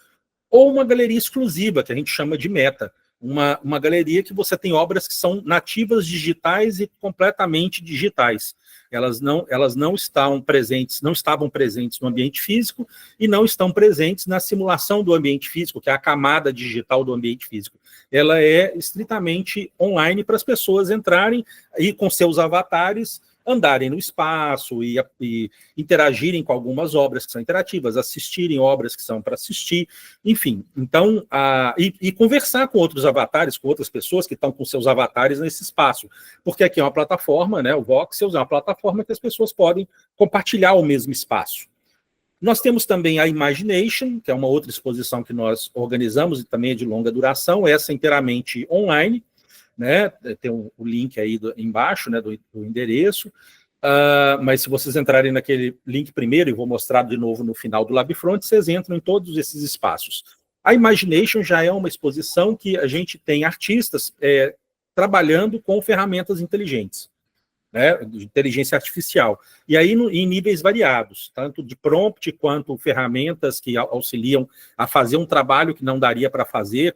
ou uma galeria exclusiva, que a gente chama de meta, uma galeria que você tem obras que são nativas digitais e completamente digitais. Elas não estavam presentes no ambiente físico e não estão presentes na simulação do ambiente físico, que é a camada digital do ambiente físico. Ela é estritamente online para as pessoas entrarem e com seus avatares andarem no espaço e interagirem com algumas obras que são interativas, assistirem obras que são para assistir, enfim. Então, e conversar com outros avatares, com outras pessoas que estão com seus avatares nesse espaço. Porque aqui é uma plataforma, né, o Voxels é uma plataforma que as pessoas podem compartilhar o mesmo espaço. Nós temos também a Imagination, que é uma outra exposição que nós organizamos e também é de longa duração, essa inteiramente online, né, tem o link aí embaixo, né, do endereço, mas se vocês entrarem naquele link primeiro, e vou mostrar de novo no final do Labfront, vocês entram em todos esses espaços. A Imagination já é uma exposição que a gente tem artistas trabalhando com ferramentas inteligentes, né, de inteligência artificial, e aí em níveis variados, tanto de prompt quanto ferramentas que auxiliam a fazer um trabalho que não daria para fazer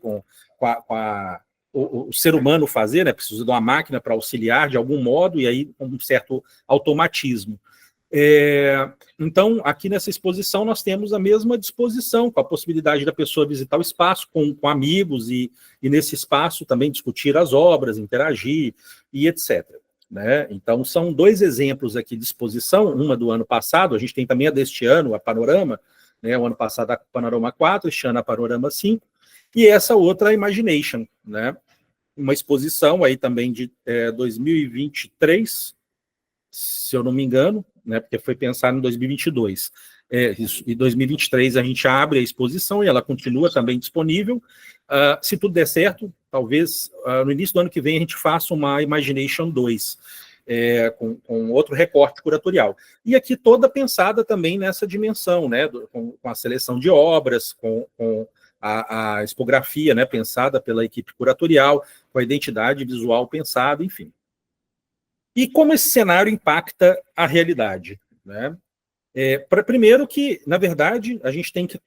o ser humano fazer, né? Precisa de uma máquina para auxiliar de algum modo, e aí com um certo automatismo. Então, aqui nessa exposição, nós temos a mesma disposição, com a possibilidade da pessoa visitar o espaço com amigos, e nesse espaço também discutir as obras, interagir, e etc. Né? Então, são 2 exemplos aqui de exposição, uma do ano passado, a gente tem também a deste ano, a Panorama, né? O ano passado a Panorama 4, este ano a Panorama 5, e essa outra, a Imagination, né? Uma exposição aí também de 2023, se eu não me engano, né? Porque foi pensado em 2022. Em 2023 a gente abre a exposição e ela continua também disponível. Se tudo der certo, talvez no início do ano que vem a gente faça uma Imagination 2, com outro recorte curatorial. E aqui toda pensada também nessa dimensão, né? Com a seleção de obras, com a expografia, né, pensada pela equipe curatorial, com a identidade visual pensada, enfim. E como esse cenário impacta a realidade? Né? Primeiro que, na verdade, a gente tem que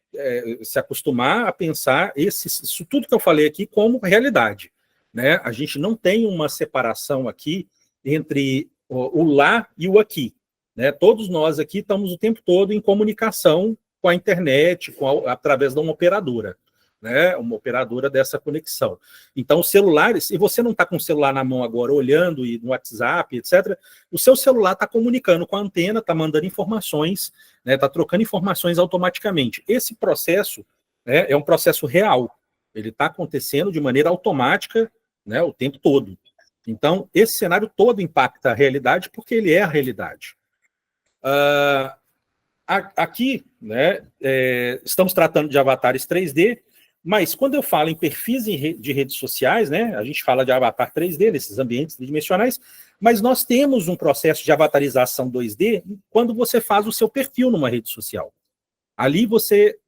se acostumar a pensar isso tudo que eu falei aqui como realidade. Né? A gente não tem uma separação aqui entre o lá e o aqui, né? Todos nós aqui estamos o tempo todo em comunicação com a internet, através de uma operadora, né? Uma operadora dessa conexão. Então, os celulares, e você não está com o celular na mão agora, olhando e no WhatsApp, etc., o seu celular está comunicando com a antena, está mandando informações, né? Está trocando informações automaticamente. Esse processo, né, é um processo real. Ele está acontecendo de maneira automática, né, o tempo todo. Então, esse cenário todo impacta a realidade porque ele é a realidade. Aqui, né, estamos tratando de avatares 3D, mas quando eu falo em perfis de redes sociais, né, a gente fala de avatar 3D, nesses ambientes tridimensionais, mas nós temos um processo de avatarização 2D quando você faz o seu perfil numa rede social. Ali você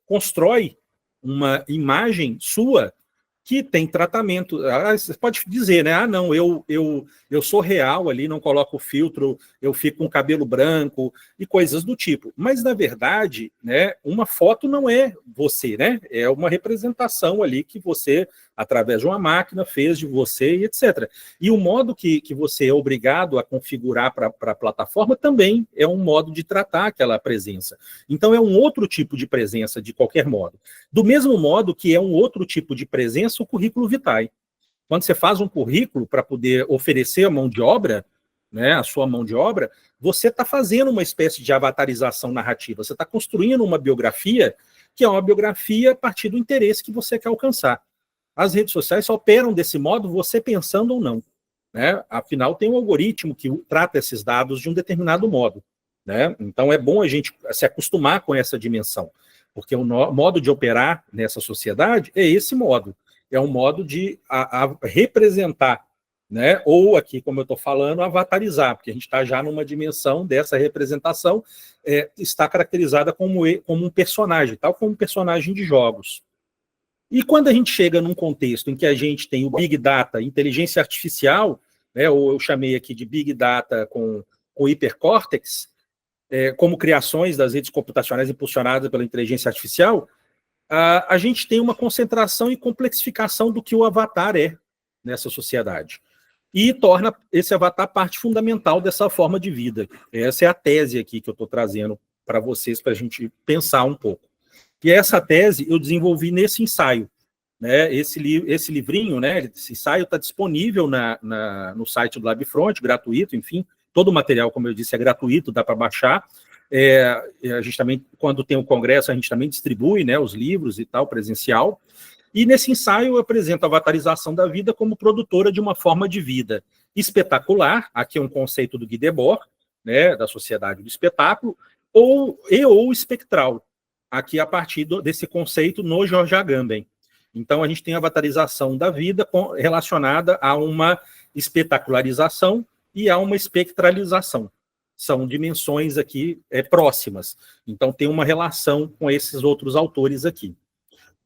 constrói uma imagem sua que tem tratamento. Você pode dizer, né? Não, eu sou real ali, não coloco filtro, eu fico com cabelo branco e coisas do tipo. Mas, na verdade, né, uma foto não é você, né? É uma representação ali que você, através de uma máquina, fez de você e etc. E o modo que você é obrigado a configurar para a plataforma também é um modo de tratar aquela presença. Então, é um outro tipo de presença, de qualquer modo. Do mesmo modo que é um outro tipo de presença o currículo vitae. Quando você faz um currículo para poder oferecer a mão de obra, né, a sua mão de obra, você está fazendo uma espécie de avatarização narrativa. Você está construindo uma biografia que é uma biografia a partir do interesse que você quer alcançar. As redes sociais só operam desse modo, você pensando ou não, né? Afinal, tem um algoritmo que trata esses dados de um determinado modo, né? Então, é bom a gente se acostumar com essa dimensão, porque o modo de operar nessa sociedade é esse modo. É um modo de representar, né? Ou aqui, como eu estou falando, avatarizar, porque a gente está já numa dimensão dessa representação, está caracterizada como um personagem, tal como um personagem de jogos. E quando a gente chega num contexto em que a gente tem o Big Data, inteligência artificial, né, ou eu chamei aqui de Big Data com hipercórtex, como criações das redes computacionais impulsionadas pela inteligência artificial, a gente tem uma concentração e complexificação do que o avatar é nessa sociedade. E torna esse avatar parte fundamental dessa forma de vida. Essa é a tese aqui que eu estou trazendo para vocês, para a gente pensar um pouco. E essa tese eu desenvolvi nesse ensaio, né? Esse livrinho, né? Esse ensaio está disponível no site do LabFront, gratuito, enfim. Todo o material, como eu disse, é gratuito, dá para baixar. A gente também, quando tem o congresso, a gente também distribui, né, os livros e tal, presencial. E nesse ensaio eu apresento a avatarização da vida como produtora de uma forma de vida espetacular. Aqui é um conceito do Guy Debord, né, da sociedade do espetáculo, ou espectral, aqui a partir desse conceito no George Agamben. Então, a gente tem a avatarização da vida relacionada a uma espetacularização e a uma espectralização. São dimensões aqui próximas. Então, tem uma relação com esses outros autores aqui.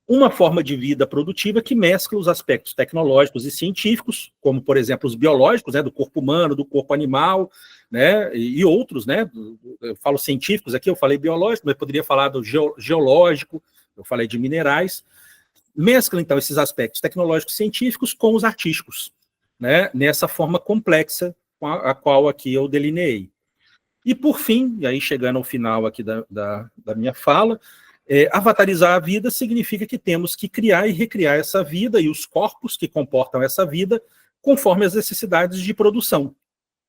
Uma forma de vida produtiva que mescla os aspectos tecnológicos e científicos, como, por exemplo, os biológicos, né, do corpo humano, do corpo animal, né, e outros, né, eu falo científicos aqui, eu falei biológico, mas poderia falar do geológico, eu falei de minerais. Mescla, então, esses aspectos tecnológicos e científicos com os artísticos, né, nessa forma complexa com a qual aqui eu delineei. E, por fim, e aí chegando ao final aqui da minha fala, avatarizar a vida significa que temos que criar e recriar essa vida e os corpos que comportam essa vida conforme as necessidades de produção.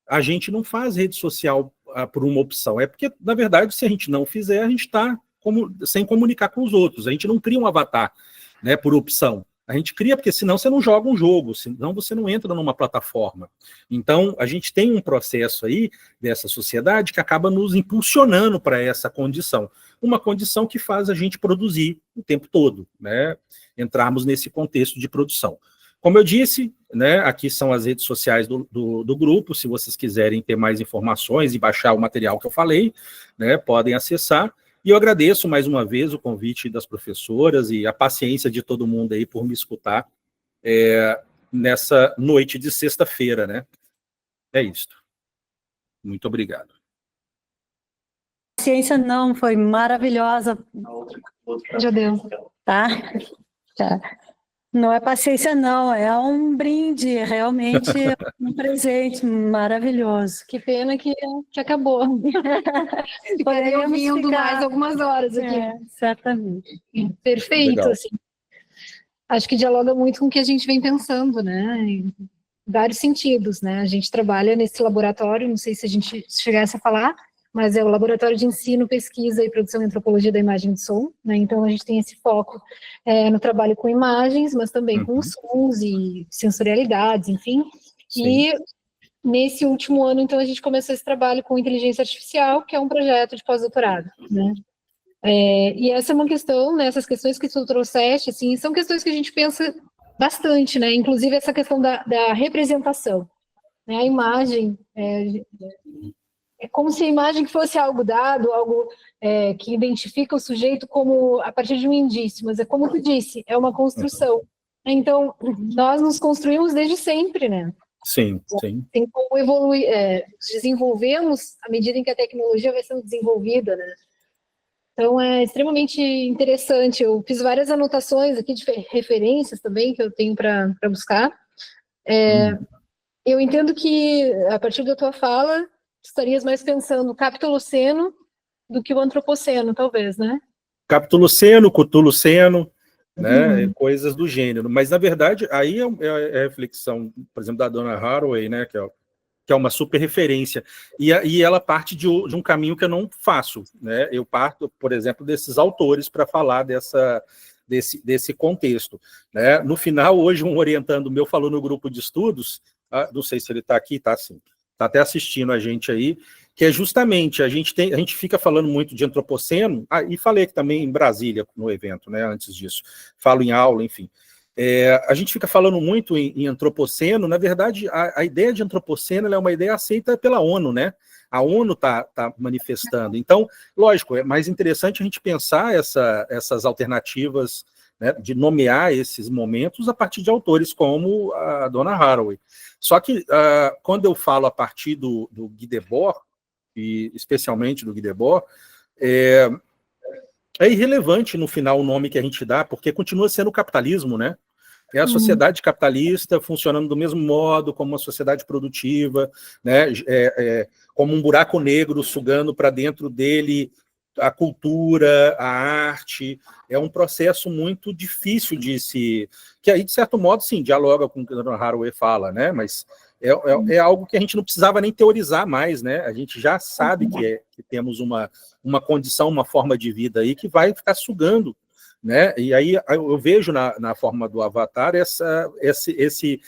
A gente não faz rede social por uma opção, é porque, na verdade, se a gente não fizer, a gente está sem comunicar com os outros, a gente não cria um avatar, né, por opção. A gente cria porque senão você não joga um jogo, senão você não entra numa plataforma. Então, a gente tem um processo aí dessa sociedade que acaba nos impulsionando para essa condição. Uma condição que faz a gente produzir o tempo todo, né? Entrarmos nesse contexto de produção. Como eu disse, né, aqui são as redes sociais do grupo, se vocês quiserem ter mais informações e baixar o material que eu falei, né, podem acessar. E eu agradeço mais uma vez o convite das professoras e a paciência de todo mundo aí por me escutar nessa noite de sexta-feira, né? É isso. Muito obrigado. A ciência não, foi maravilhosa. Já deu. Tá? Já. Não é paciência, não, é um brinde, realmente um presente maravilhoso. Que pena que acabou. Ficarei Poderíamos ouvindo ficar- mais algumas horas aqui. Certamente. Perfeito, Legal. assim. Acho que dialoga muito com o que a gente vem pensando, né? Em vários sentidos, né? A gente trabalha nesse laboratório, não sei se a gente chegasse a falar, mas é o Laboratório de Ensino, Pesquisa e Produção em Antropologia da Imagem e do Som, né? Então a gente tem esse foco no trabalho com imagens, mas também com sons e sensorialidades, enfim. Sim. E nesse último ano, então, a gente começou esse trabalho com inteligência artificial, que é um projeto de pós-doutorado, né? E essa é uma questão, né, essas questões que tu trouxeste, assim, são questões que a gente pensa bastante, né, inclusive essa questão da representação, né, a imagem, é como se a imagem fosse algo dado, algo que identifica o sujeito como, a partir de um indício, mas é como tu disse, é uma construção. Então, nós nos construímos desde sempre, né? Sim, sim. Tem como evoluir, desenvolvemos à medida em que a tecnologia vai sendo desenvolvida, né? Então, é extremamente interessante. Eu fiz várias anotações aqui de referências também, que eu tenho para buscar. Eu entendo que, a partir da tua fala, estarias mais pensando no capitoloceno do que o antropoceno, talvez, né? Capituloceno, Cutuloceno, né, coisas do gênero. Mas, na verdade, aí é a reflexão, por exemplo, da dona Haraway, né, que é uma super referência, e ela parte de um caminho que eu não faço, né? Eu parto, por exemplo, desses autores para falar desse contexto, né? No final, hoje, um orientando meu falou no grupo de estudos, não sei se ele está aqui, está sim, está até assistindo a gente aí, que é justamente, a gente fica falando muito de antropoceno, e falei que também em Brasília, no evento, né, antes disso, falo em aula, enfim. A gente fica falando muito em antropoceno, na verdade, a ideia de antropoceno é uma ideia aceita pela ONU, né? A ONU está manifestando. Então, lógico, é mais interessante a gente pensar essas alternativas, né, de nomear esses momentos a partir de autores como a dona Haraway. Só que, quando eu falo a partir do Guy Debord, e especialmente do Guy Debord, é irrelevante no final o nome que a gente dá, porque continua sendo o capitalismo, né? É a sociedade capitalista funcionando do mesmo modo, como uma sociedade produtiva, né? Como um buraco negro sugando para dentro dele a cultura, a arte. É um processo muito difícil de se... Que aí, de certo modo, sim, dialoga com o que a dona Haraway fala, né? Mas é algo que a gente não precisava nem teorizar mais, né? A gente já sabe que temos uma condição, uma forma de vida aí que vai ficar sugando, né? E aí eu vejo na forma do Avatar esse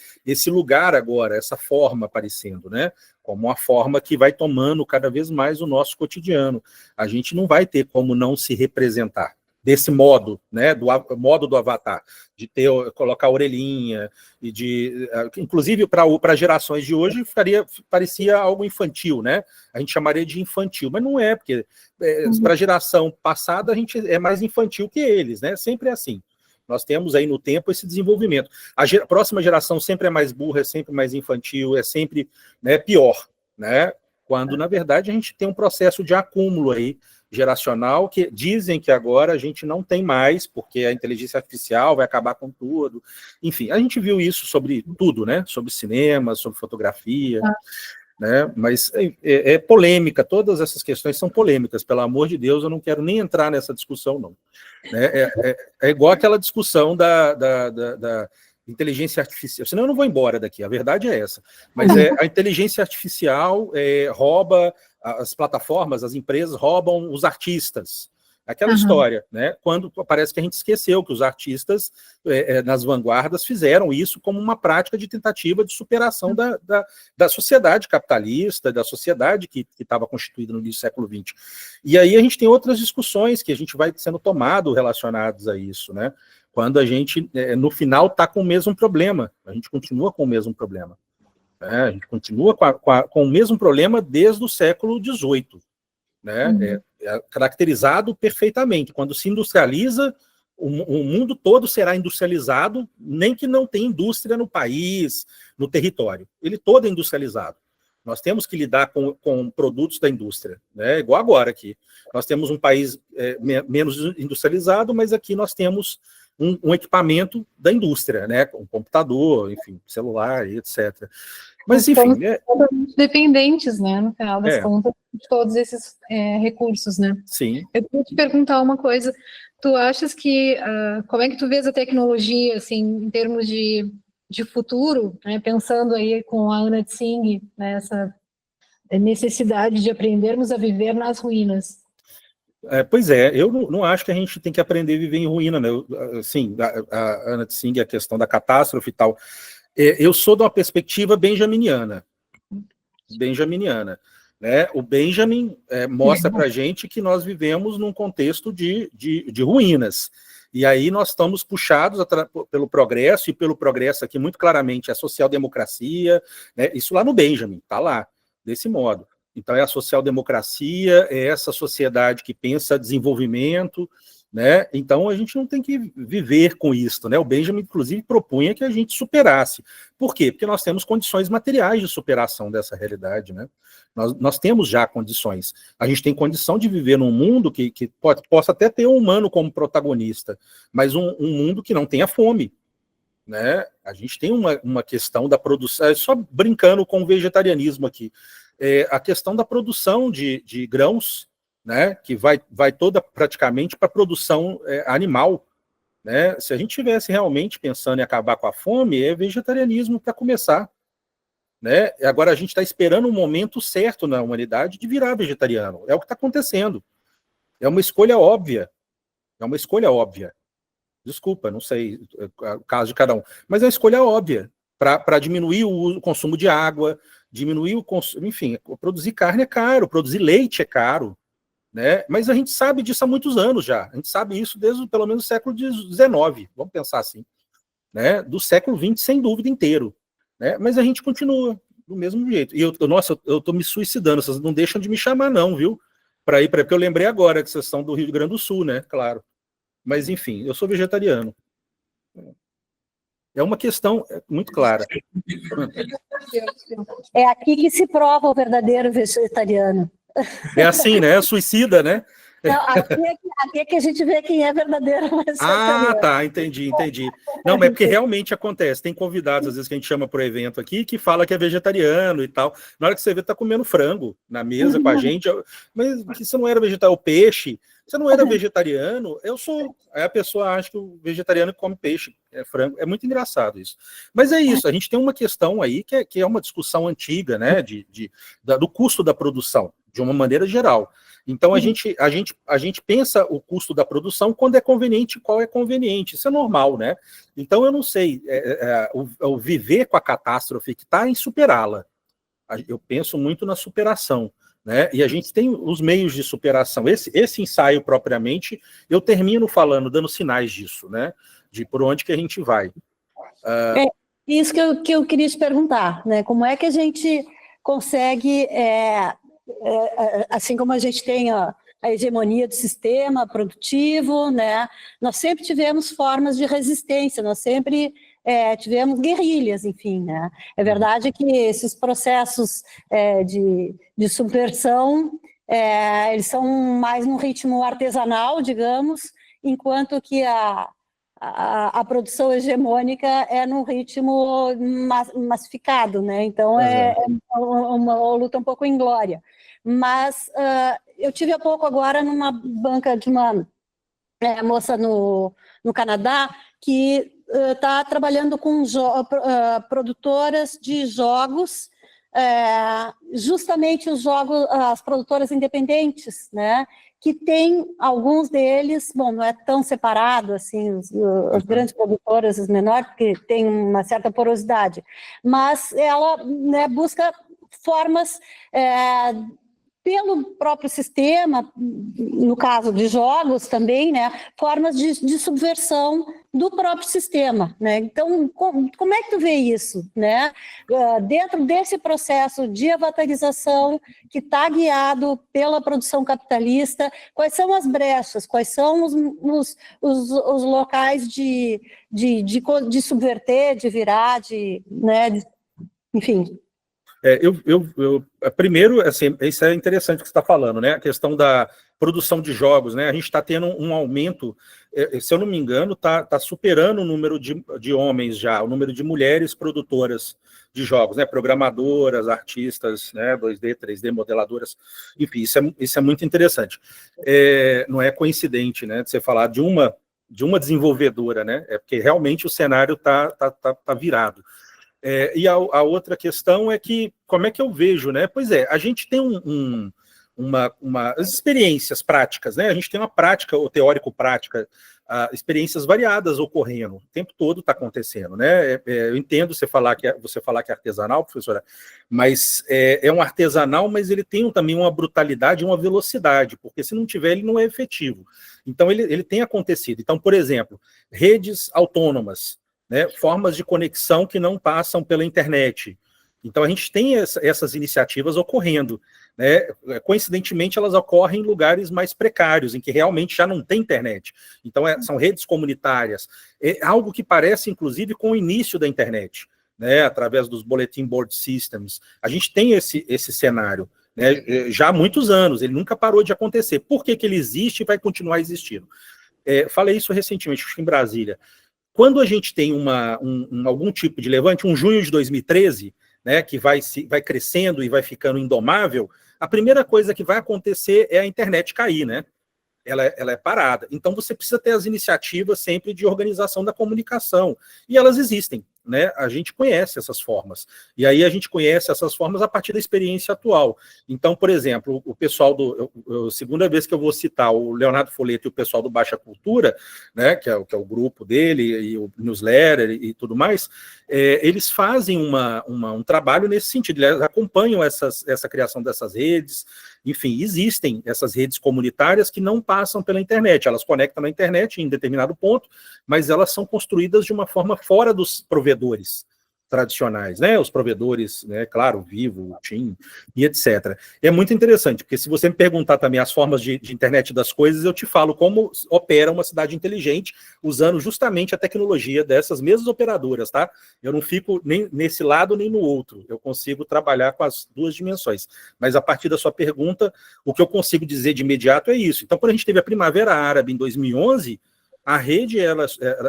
lugar agora, essa forma aparecendo, né? Como uma forma que vai tomando cada vez mais o nosso cotidiano. A gente não vai ter como não se representar desse modo, né? Do modo do Avatar, de colocar a orelhinha, e inclusive para gerações de hoje parecia algo infantil, né? A gente chamaria de infantil, mas não é, porque para a geração passada a gente é mais infantil que eles, né? Sempre é assim. Nós temos aí no tempo esse desenvolvimento. A próxima geração sempre é mais burra, é sempre mais infantil, é sempre, né, pior, né? Quando, na verdade, a gente tem um processo de acúmulo aí geracional, que dizem que agora a gente não tem mais, porque a inteligência artificial vai acabar com tudo. Enfim, a gente viu isso sobre tudo, né? Sobre cinema, sobre fotografia, né? Mas é polêmica, todas essas questões são polêmicas, pelo amor de Deus, eu não quero nem entrar nessa discussão, não. É igual aquela discussão da inteligência artificial, senão eu não vou embora daqui, a verdade é essa. Mas a inteligência artificial rouba as plataformas, as empresas roubam os artistas. Aquela história, né? Quando parece que a gente esqueceu que os artistas nas vanguardas fizeram isso como uma prática de tentativa de superação da sociedade capitalista, da sociedade que estava constituída no início do século XX. E aí a gente tem outras discussões que a gente vai sendo tomado relacionadas a isso, né? Quando a gente, no final, está com o mesmo problema, a gente continua com o mesmo problema. A gente continua com o mesmo problema desde o século XVIII, né? Caracterizado perfeitamente. Quando se industrializa, o mundo todo será industrializado, nem que não tenha indústria no país, no território. Ele todo é industrializado. Nós temos que lidar com produtos da indústria, né? Igual agora aqui. Nós temos um país menos industrializado, mas aqui nós temos um equipamento da indústria, né? Um computador, enfim, celular, etc. Mas, enfim... Somos dependentes, né, no final das contas, de todos esses recursos, né? Sim. Eu queria te perguntar uma coisa. Tu achas que... como é que tu vês a tecnologia, assim, em termos de futuro, né, pensando aí com a Anna Tsing, né, essa necessidade de aprendermos a viver nas ruínas? Pois é, eu não acho que a gente tem que aprender a viver em ruína, né? Assim, a Anna Tsing, a questão da catástrofe e tal, eu sou de uma perspectiva benjaminiana, né? O Benjamin mostra para a gente que nós vivemos num contexto de ruínas, e aí nós estamos puxados pelo progresso, e pelo progresso aqui muito claramente a social-democracia, né? Isso lá no Benjamin, está lá, desse modo. Então é a social-democracia, é essa sociedade que pensa desenvolvimento, né? Então a gente não tem que viver com isso, né? O Benjamin, inclusive, propunha que a gente superasse. Por quê? Porque nós temos condições materiais de superação dessa realidade, né? Nós temos já condições. A gente tem condição de viver num mundo que possa até ter um humano como protagonista, mas um mundo que não tenha fome, né? A gente tem uma questão da produção, só brincando com o vegetarianismo aqui, a questão da produção de grãos, né, que vai toda praticamente para a produção animal, né? Se a gente tivesse realmente pensando em acabar com a fome, é vegetarianismo para começar, né? Agora a gente está esperando um momento certo na humanidade de virar vegetariano, é o que está acontecendo, é uma escolha óbvia, desculpa, não sei o caso de cada um, mas é uma escolha óbvia para diminuir o consumo de água, diminuir o consumo, enfim, produzir carne é caro, produzir leite é caro, né? Mas a gente sabe disso há muitos anos já, a gente sabe isso desde pelo menos o século XIX, vamos pensar assim, né? Do século XX, sem dúvida, inteiro, né? Mas a gente continua do mesmo jeito. E nossa, eu estou me suicidando, vocês não deixam de me chamar não, viu? Porque eu lembrei agora que vocês são do Rio Grande do Sul, né? Claro. Mas, enfim, eu sou vegetariano. É uma questão muito clara. É aqui que se prova o verdadeiro vegetariano. É assim, né? Suicida, né? Não, aqui é que a gente vê quem é verdadeiro vegetariano. Ah, tá, entendi. Não, mas é porque realmente acontece. Tem convidados, às vezes, que a gente chama para o evento aqui, que fala que é vegetariano e tal. Na hora que você vê, tá comendo frango na mesa com a gente. Mas que você não era vegetariano, peixe. Você não era vegetariano, eu sou. Aí a pessoa acha que o vegetariano come peixe, frango. É muito engraçado isso. Mas é isso, a gente tem uma questão aí que é uma discussão antiga, né? Do custo da produção, de uma maneira geral. Então, a gente pensa o custo da produção quando é conveniente e qual é conveniente. Isso é normal, né? Então, eu não sei, o viver com a catástrofe que está em superá-la. Eu penso muito na superação, né? E a gente tem os meios de superação. Esse ensaio, propriamente, eu termino falando, dando sinais disso, né? De por onde que a gente vai. É isso que eu queria te perguntar, né? Como é que a gente consegue... assim como a gente tem a hegemonia do sistema produtivo, né? Nós sempre tivemos formas de resistência, nós sempre tivemos guerrilhas, enfim, né? É verdade que esses processos de subversão, eles são mais no ritmo artesanal, digamos, enquanto que a produção hegemônica é num ritmo massificado, né? Então é uma luta um pouco inglória. Mas eu tive há pouco agora numa banca de uma moça no Canadá que está trabalhando com produtoras de jogos, justamente os jogos, as produtoras independentes, né? Que tem alguns deles, bom, não é tão separado assim, as grandes produtoras, as menores, porque tem uma certa porosidade, mas ela, né, busca formas pelo próprio sistema, no caso de jogos também, né, formas de subversão do próprio sistema, né? Então, como é que tu vê isso, né? Dentro desse processo de avatarização que está guiado pela produção capitalista, quais são as brechas, quais são os locais de subverter, de virar, enfim. Primeiro, assim, isso é interessante que você está falando, né? A questão da produção de jogos, né? A gente está tendo um aumento, se eu não me engano, está superando o número de homens já, o número de mulheres produtoras de jogos, né? Programadoras, artistas, né? 2D, 3D, modeladoras, enfim, isso é muito interessante. Não é coincidente, né? De você falar de uma desenvolvedora, né? É porque realmente o cenário tá virado. E a outra questão é que, como é que eu vejo, né? Pois é, a gente tem as experiências práticas, né? A gente tem uma prática, ou teórico-prática, experiências variadas ocorrendo, o tempo todo está acontecendo, né? Eu entendo você falar que é artesanal, professora, mas é um artesanal, mas ele tem também uma brutalidade e uma velocidade, porque se não tiver, ele não é efetivo. Então, ele tem acontecido. Então, por exemplo, redes autônomas, né, formas de conexão que não passam pela internet. Então, a gente tem essas iniciativas ocorrendo, né? Coincidentemente, elas ocorrem em lugares mais precários, em que realmente já não tem internet. Então, são redes comunitárias. É algo que parece, inclusive, com o início da internet, né? Através dos Bulletin Board Systems. A gente tem esse cenário, né? Já há muitos anos, ele nunca parou de acontecer. Por que ele existe e vai continuar existindo? Falei isso recentemente, acho que em Brasília. Quando a gente tem algum tipo de levante, um junho de 2013, né, que vai crescendo e vai ficando indomável, a primeira coisa que vai acontecer é a internet cair, né? Ela é parada. Então, você precisa ter as iniciativas sempre de organização da comunicação. E elas existem, né? A gente conhece essas formas. E aí a gente conhece essas formas a partir da experiência atual. Então, por exemplo, o pessoal segunda vez que eu vou citar o Leonardo Folleto e o pessoal do Baixa Cultura, né, que é o grupo dele, e o newsletter e tudo mais, eles fazem um trabalho nesse sentido. Eles acompanham essa criação dessas redes. Enfim, existem essas redes comunitárias que não passam pela internet, elas conectam na internet em determinado ponto, mas elas são construídas de uma forma fora dos provedores tradicionais, né? Os provedores, né? Claro, Vivo, TIM e etc. É muito interessante, porque se você me perguntar também as formas de internet das coisas, eu te falo como opera uma cidade inteligente usando justamente a tecnologia dessas mesmas operadoras, tá? Eu não fico nem nesse lado nem no outro, eu consigo trabalhar com as duas dimensões. Mas a partir da sua pergunta, o que eu consigo dizer de imediato é isso. Então, quando a gente teve a Primavera Árabe em 2011, a rede,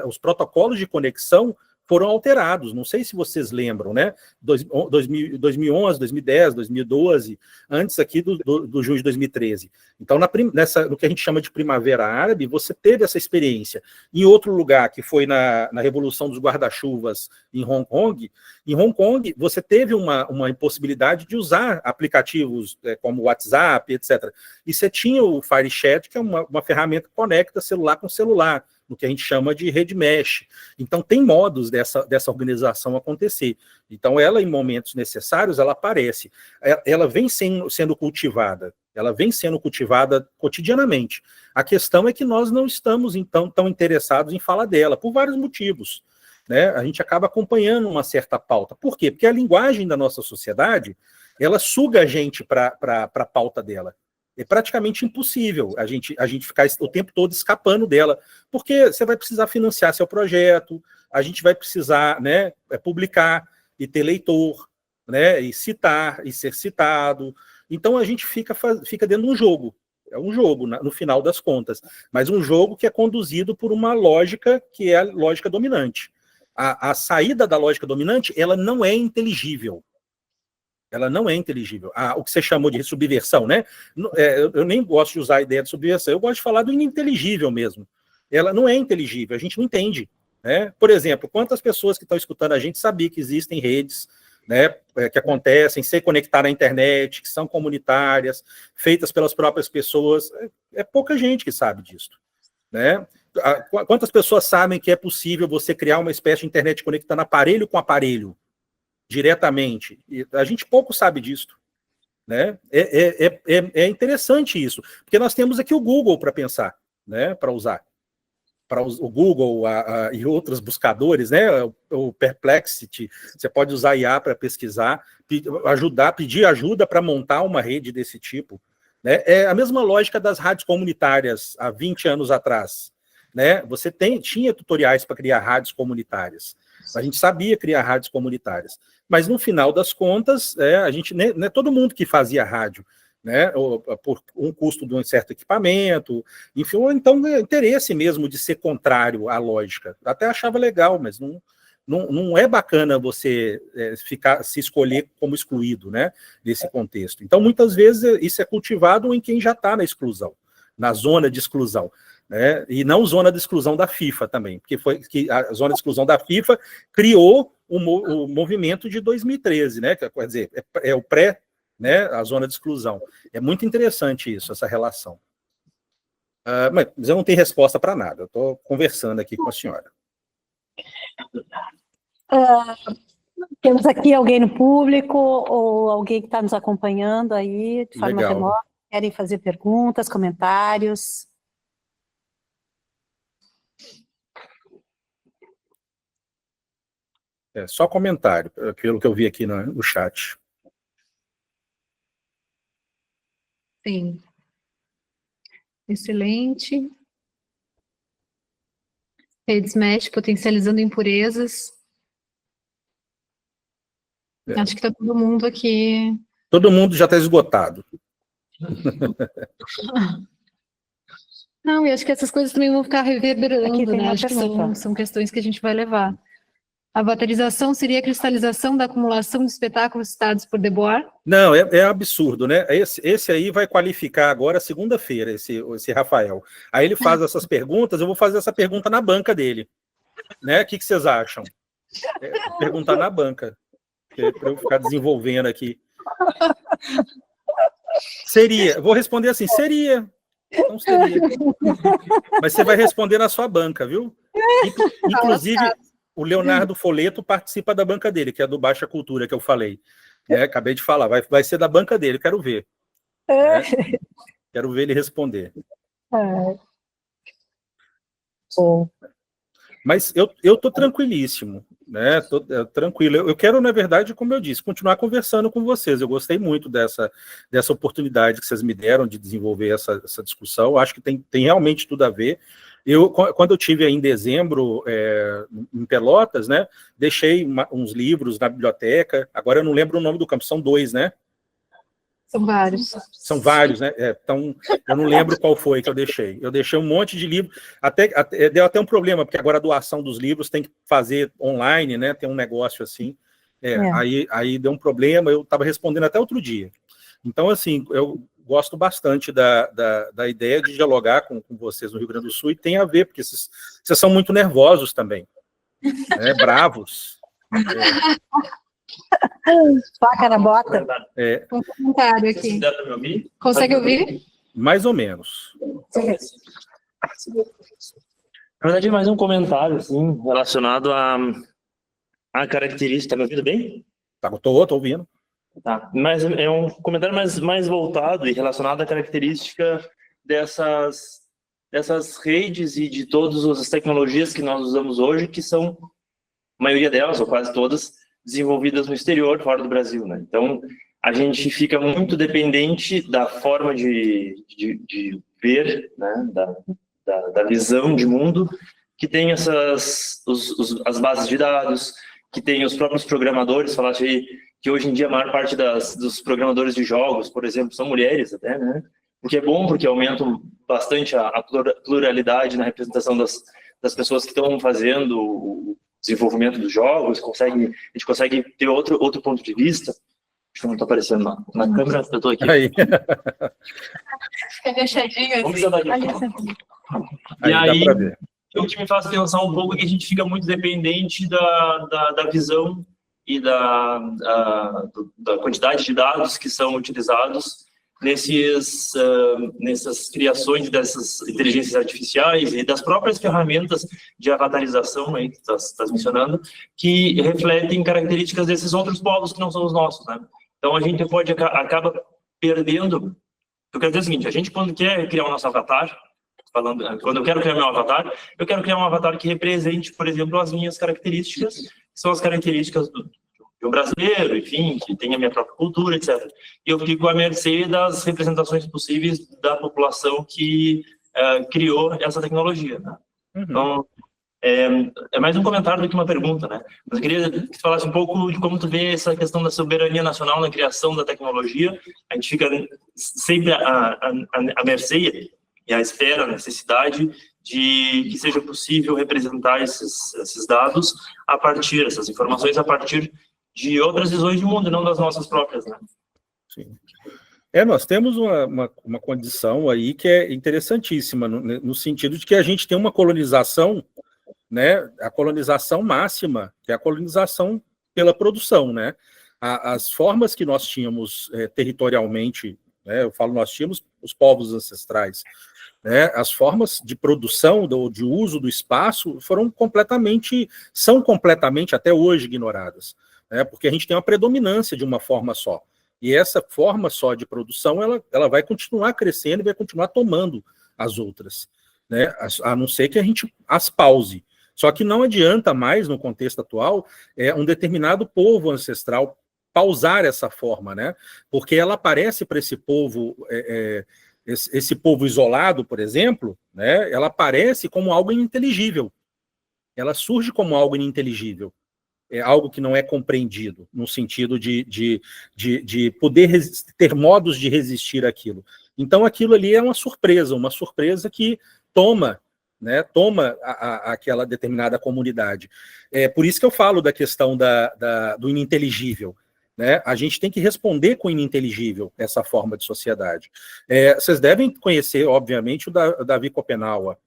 os protocolos de conexão foram alterados, não sei se vocês lembram, né? 2011, 2010, 2012, antes aqui do junho de 2013. Então, no que a gente chama de Primavera Árabe, você teve essa experiência. Em outro lugar, que foi na Revolução dos Guarda-Chuvas em Hong Kong, você teve uma impossibilidade de usar aplicativos como WhatsApp, etc. E você tinha o FireChat, que é uma ferramenta que conecta celular com celular, no que a gente chama de rede mesh. Então, tem modos dessa organização acontecer. Então, ela, em momentos necessários, ela aparece. Ela vem sendo cultivada. Ela vem sendo cultivada cotidianamente. A questão é que nós não estamos, então, tão interessados em falar dela, por vários motivos, né? A gente acaba acompanhando uma certa pauta. Por quê? Porque a linguagem da nossa sociedade, ela suga a gente para a pauta dela. É praticamente impossível a gente ficar o tempo todo escapando dela, porque você vai precisar financiar seu projeto, a gente vai precisar, né, publicar e ter leitor, né, e citar e ser citado. Então a gente fica dentro de um jogo. É um jogo, no final das contas, mas um jogo que é conduzido por uma lógica que é a lógica dominante. A saída da lógica dominante, ela não é inteligível. Ela não é inteligível. O que você chamou de subversão, né? Eu nem gosto de usar a ideia de subversão, eu gosto de falar do ininteligível mesmo. Ela não é inteligível, a gente não entende, né? Por exemplo, quantas pessoas que estão escutando a gente sabiam que existem redes, né, que acontecem sem conectar na internet, que são comunitárias, feitas pelas próprias pessoas? É pouca gente que sabe disso, né? Quantas pessoas sabem que é possível você criar uma espécie de internet conectando aparelho com aparelho, diretamente? E a gente pouco sabe disso, né? É interessante isso, porque nós temos aqui o Google para pensar, né? Para usar. Para o Google e outros buscadores, né? O Perplexity, você pode usar IA para pesquisar, pedir ajuda para montar uma rede desse tipo, né? É a mesma lógica das rádios comunitárias há 20 anos atrás, né? Você tinha tutoriais para criar rádios comunitárias. A gente sabia criar rádios comunitárias, mas no final das contas, a gente não é todo mundo que fazia rádio, né, ou por um custo de um certo equipamento, enfim, ou então interesse mesmo de ser contrário à lógica. Até achava legal, mas não é bacana você se escolher como excluído, né, desse contexto. Então, muitas vezes, isso é cultivado em quem já está na exclusão, na zona de exclusão, né, e não zona de exclusão da FIFA também, porque foi que a zona de exclusão da FIFA criou o movimento de 2013, né, quer dizer, é o pré, né, a zona de exclusão. É muito interessante isso, essa relação. Mas eu não tenho resposta para nada, eu estou conversando aqui com a senhora. Temos aqui alguém no público ou alguém que está nos acompanhando aí de forma remota, querem fazer perguntas, comentários? Só comentário, pelo que eu vi aqui no chat. Sim. Excelente. Redes mesh potencializando impurezas. Acho que está todo mundo aqui. Todo mundo já está esgotado. Não, e acho que essas coisas também vão ficar reverberando, né? Acho que são questões que a gente vai levar. A avatarização seria a cristalização da acumulação de espetáculos citados por Debois? Não, é absurdo, né? Esse aí vai qualificar agora segunda-feira, esse Rafael. Aí ele faz essas perguntas, eu vou fazer essa pergunta na banca dele. Né? O que vocês acham? Perguntar na banca, para eu ficar desenvolvendo aqui. Seria, vou responder assim, seria. Não seria. Mas você vai responder na sua banca, viu? Inclusive, o Leonardo Foleto participa da banca dele, que é do Baixa Cultura, que eu falei. Acabei de falar, vai ser da banca dele, quero ver. Quero ver ele responder. Mas eu estou tranquilíssimo, né? Tô tranquilo. Eu quero, na verdade, como eu disse, continuar conversando com vocês. Eu gostei muito dessa oportunidade que vocês me deram de desenvolver essa discussão. Acho que tem realmente tudo a ver. Quando eu tive aí em dezembro em Pelotas, né? Deixei uns livros na biblioteca. Agora eu não lembro o nome do campo. São 2, né? São vários. São vários, né? Então, eu não lembro qual foi que eu deixei. Eu deixei um monte de livro. Deu até um problema, porque agora a doação dos livros tem que fazer online, né? Tem um negócio assim. Aí deu um problema, eu estava respondendo até outro dia. Então, assim, eu gosto bastante da ideia de dialogar com vocês no Rio Grande do Sul, e tem a ver, porque vocês são muito nervosos também. Bravos. Faca na bota. Um comentário aqui. Consegue ouvir? Mais ou menos. Na verdade, mais um comentário assim, relacionado à característica. Tá me ouvindo bem? Tô ouvindo. Tá. Mas é um comentário mais voltado e relacionado à característica dessas redes e de todas as tecnologias que nós usamos hoje, que são, a maioria delas, ou quase todas, desenvolvidas no exterior, fora do Brasil, né? Então, a gente fica muito dependente da forma de ver, né? Da visão de mundo, que tem as bases de dados, que tem os próprios programadores. Falaste aí que hoje em dia a maior parte dos programadores de jogos, por exemplo, são mulheres até, né? O que é bom, porque aumenta bastante a pluralidade na representação das pessoas que estão fazendo o desenvolvimento dos jogos. A gente consegue ter outro ponto de vista. Acho que não está aparecendo na câmera, eu estou aqui. Aí. Fica deixadinho assim. Vamos sentar aqui. E aí, dá pra ver. O que me faz pensar um pouco é que a gente fica muito dependente da visão e da quantidade de dados que são utilizados nessas criações dessas inteligências artificiais e das próprias ferramentas de avatarização aí que estás mencionando, que refletem características desses outros povos que não são os nossos, né? Então a gente acaba perdendo. Eu quero dizer o seguinte: a gente, quando quer criar o nosso avatar, quando eu quero criar meu avatar, eu quero criar um avatar que represente, por exemplo, as minhas características, que são as características de um brasileiro, enfim, que tem a minha própria cultura, etc. E eu fico à mercê das representações possíveis da população que criou essa tecnologia, né? Então, É mais um comentário do que uma pergunta, né? Mas eu queria que tu falasse um pouco de como tu vê essa questão da soberania nacional na criação da tecnologia. A gente fica sempre à mercê e à espera, a necessidade de que seja possível representar esses dados essas informações a partir de outras visões de mundo, não das nossas próprias, né? Sim. Nós temos uma condição aí que é interessantíssima, no sentido de que a gente tem uma colonização, né, a colonização máxima, que é a colonização pela produção, né? As formas que nós tínhamos territorialmente, né, eu falo nós tínhamos os povos ancestrais, né, as formas de produção, de uso do espaço são completamente até hoje ignoradas, né, porque a gente tem uma predominância de uma forma só. E essa forma só de produção, ela vai continuar crescendo e vai continuar tomando as outras, né? A não ser que a gente as pause. Só que não adianta mais, no contexto atual, um determinado povo ancestral pausar essa forma, né? Porque ela aparece para esse povo, esse povo isolado, por exemplo, né? Ela aparece como algo ininteligível. Ela surge como algo ininteligível. É algo que não é compreendido, no sentido de poder ter modos de resistir àquilo. Então, aquilo ali é uma surpresa que toma aquela determinada comunidade. Por isso que eu falo da questão do ininteligível, né? A gente tem que responder com o ininteligível essa forma de sociedade. Vocês devem conhecer, obviamente, o Davi Copenaua,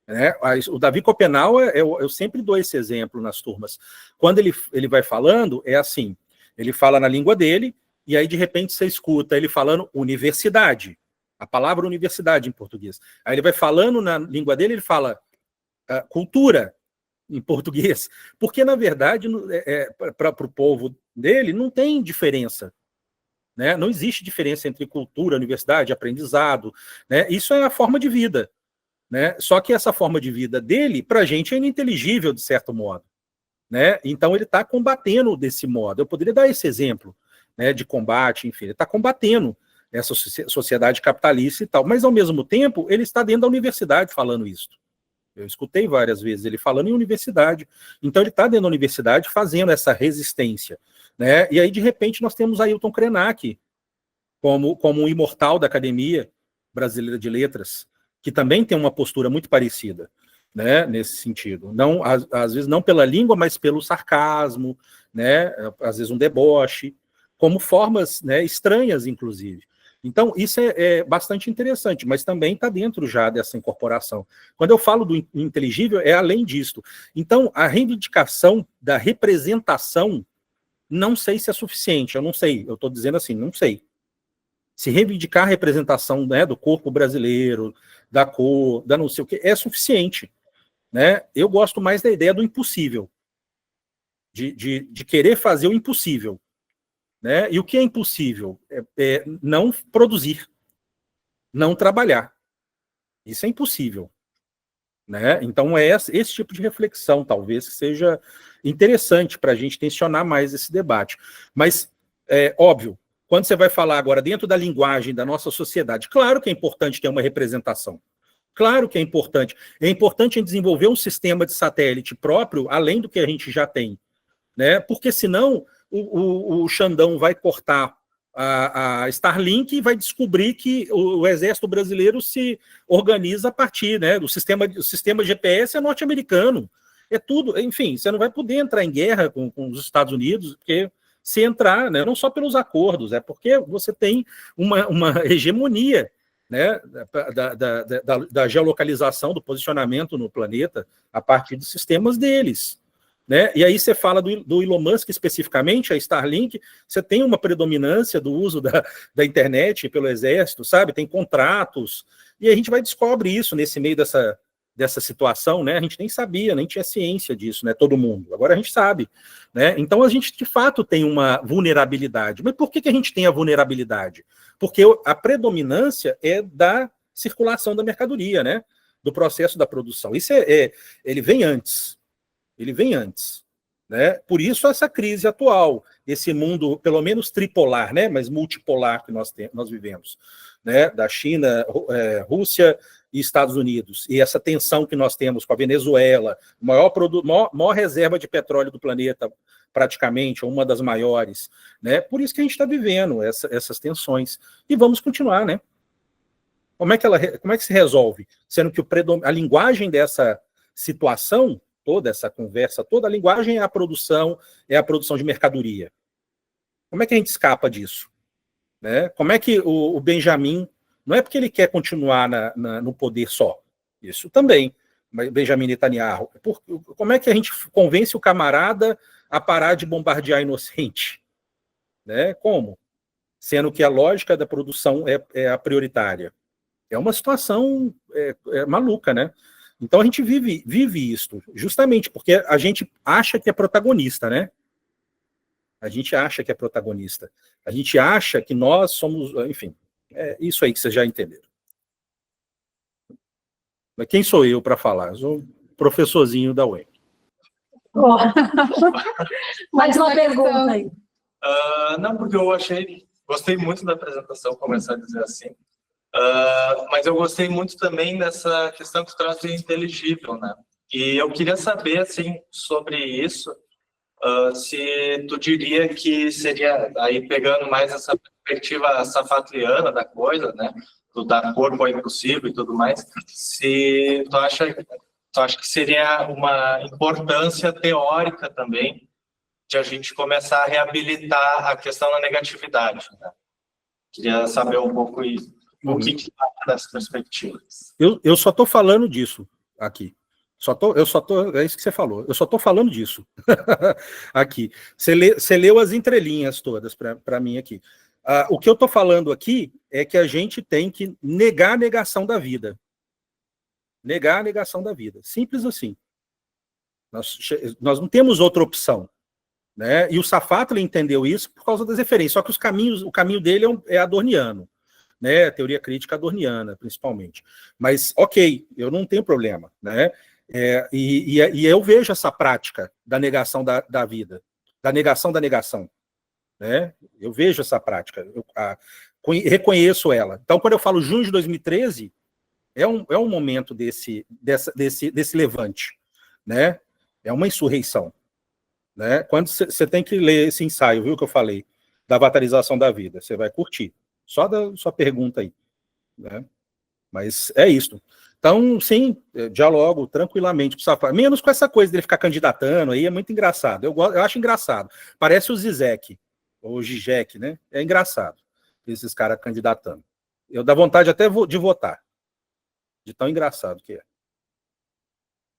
né? O Davi Copenaua, eu sempre dou esse exemplo nas turmas. Quando ele vai falando, é assim, ele fala na língua dele, e aí de repente você escuta ele falando universidade, a palavra universidade em português. Aí ele vai falando na língua dele, ele fala cultura em português, porque na verdade para o povo dele não tem diferença, né? Não existe diferença entre cultura, universidade, aprendizado, né? Isso é a forma de vida, né? Só que essa forma de vida dele, para a gente, é ininteligível, de certo modo, né? Então ele está combatendo desse modo. Eu poderia dar esse exemplo, né, de combate, enfim, ele está combatendo essa sociedade capitalista e tal, mas ao mesmo tempo ele está dentro da universidade falando isso. Eu escutei várias vezes ele falando em universidade. Então ele está dentro da universidade fazendo essa resistência, né? E aí de repente nós temos Ailton Krenak como um imortal da Academia Brasileira de Letras, que também tem uma postura muito parecida, né, nesse sentido. Não, às vezes não pela língua, mas pelo sarcasmo, né, às vezes um deboche, como formas, né, estranhas, inclusive. Então, isso é bastante interessante, mas também está dentro já dessa incorporação. Quando eu falo do inteligível, é além disso. Então, a reivindicação da representação, não sei se é suficiente, eu não sei, eu estou dizendo assim, não sei. Se reivindicar a representação, né, do corpo brasileiro, da cor, da não sei o que, é suficiente, né? Eu gosto mais da ideia do impossível, de querer fazer o impossível, né? E o que é impossível? É não produzir, não trabalhar. Isso é impossível, né? Então é esse tipo de reflexão, talvez, que seja interessante para a gente tensionar mais esse debate. Mas, óbvio, quando você vai falar agora dentro da linguagem da nossa sociedade, claro que é importante ter uma representação. Claro que é importante. É importante desenvolver um sistema de satélite próprio, além do que a gente já tem, né? Porque senão o Xandão vai cortar a Starlink e vai descobrir que o Exército Brasileiro se organiza a partir, né, do sistema GPS é norte-americano. É tudo, enfim, você não vai poder entrar em guerra com os Estados Unidos, porque se entrar, né, não só pelos acordos, é porque você tem uma hegemonia, né, da geolocalização, do posicionamento no planeta a partir dos sistemas deles, né? E aí você fala do Elon Musk especificamente, a Starlink, você tem uma predominância do uso da internet pelo exército, sabe? Tem contratos, e a gente vai descobrir isso nesse meio dessa situação, né? A gente nem sabia, nem tinha ciência disso, né? Todo mundo. Agora a gente sabe, né? Então a gente de fato tem uma vulnerabilidade. Mas por que a gente tem a vulnerabilidade? Porque a predominância é da circulação da mercadoria, né? Do processo da produção. Isso ele vem antes. Ele vem antes, né? Por isso essa crise atual, esse mundo pelo menos tripolar, né? Mas multipolar que nós vivemos, né? Da China, Rússia e Estados Unidos, e essa tensão que nós temos com a Venezuela, maior reserva de petróleo do planeta, praticamente, ou uma das maiores, né? Por isso que a gente está vivendo essas tensões. E vamos continuar, né? Como é que se resolve? Sendo que a linguagem dessa situação, toda essa conversa, toda a linguagem é a produção de mercadoria. Como é que a gente escapa disso? Né? Como é que o Benjamin, não é porque ele quer continuar no poder só, isso também, Benjamin Netanyahu, como é que a gente convence o camarada a parar de bombardear inocente? Né? Como? Sendo que a lógica da produção é a prioritária. É uma situação maluca, né? Então a gente vive isso, justamente porque a gente acha que é protagonista, né? A gente acha que é protagonista. A gente acha que nós somos, enfim, é isso aí que vocês já entenderam. Mas quem sou eu para falar? Eu sou um professorzinho da UEM. Oh. Mais uma pergunta aí. Não, porque gostei muito da apresentação, começar a dizer assim. Mas eu gostei muito também dessa questão que tu traz do inteligível, né? E eu queria saber, assim, sobre isso, se tu diria que seria, aí pegando mais essa perspectiva safatliana da coisa, né? Do dar corpo ao impossível e tudo mais, se tu acha que seria uma importância teórica também de a gente começar a reabilitar a questão da negatividade, né? Queria saber um pouco isso. O que está nessa perspectiva? Eu só estou falando disso aqui. É isso que você falou. Eu só estou falando disso aqui. Você leu as entrelinhas todas para mim aqui. O que eu estou falando aqui é que a gente tem que negar a negação da vida. Negar a negação da vida. Simples assim. Nós não temos outra opção. Né? E o Safatli entendeu isso por causa das referências. Só que o caminho dele é adorniano. Né, teoria crítica adorniana, principalmente. Mas, ok, eu não tenho problema. Né? E eu vejo essa prática da negação da vida, da negação da negação. Né? Eu vejo essa prática, reconheço ela. Então, quando eu falo junho de 2013, é um momento desse levante. Né? É uma insurreição. Né? Quando você tem que ler esse ensaio, viu, que eu falei, da avatarização da vida, você vai curtir. Só da sua pergunta aí. Né? Mas é isso. Então, sim, dialogo tranquilamente com o Safatli. Menos com essa coisa dele ficar candidatando aí, é muito engraçado. Eu acho engraçado. Parece o Zizek, ou o Zizek, né? É engraçado, esses caras candidatando. Eu dá vontade até de votar. De tão engraçado que é.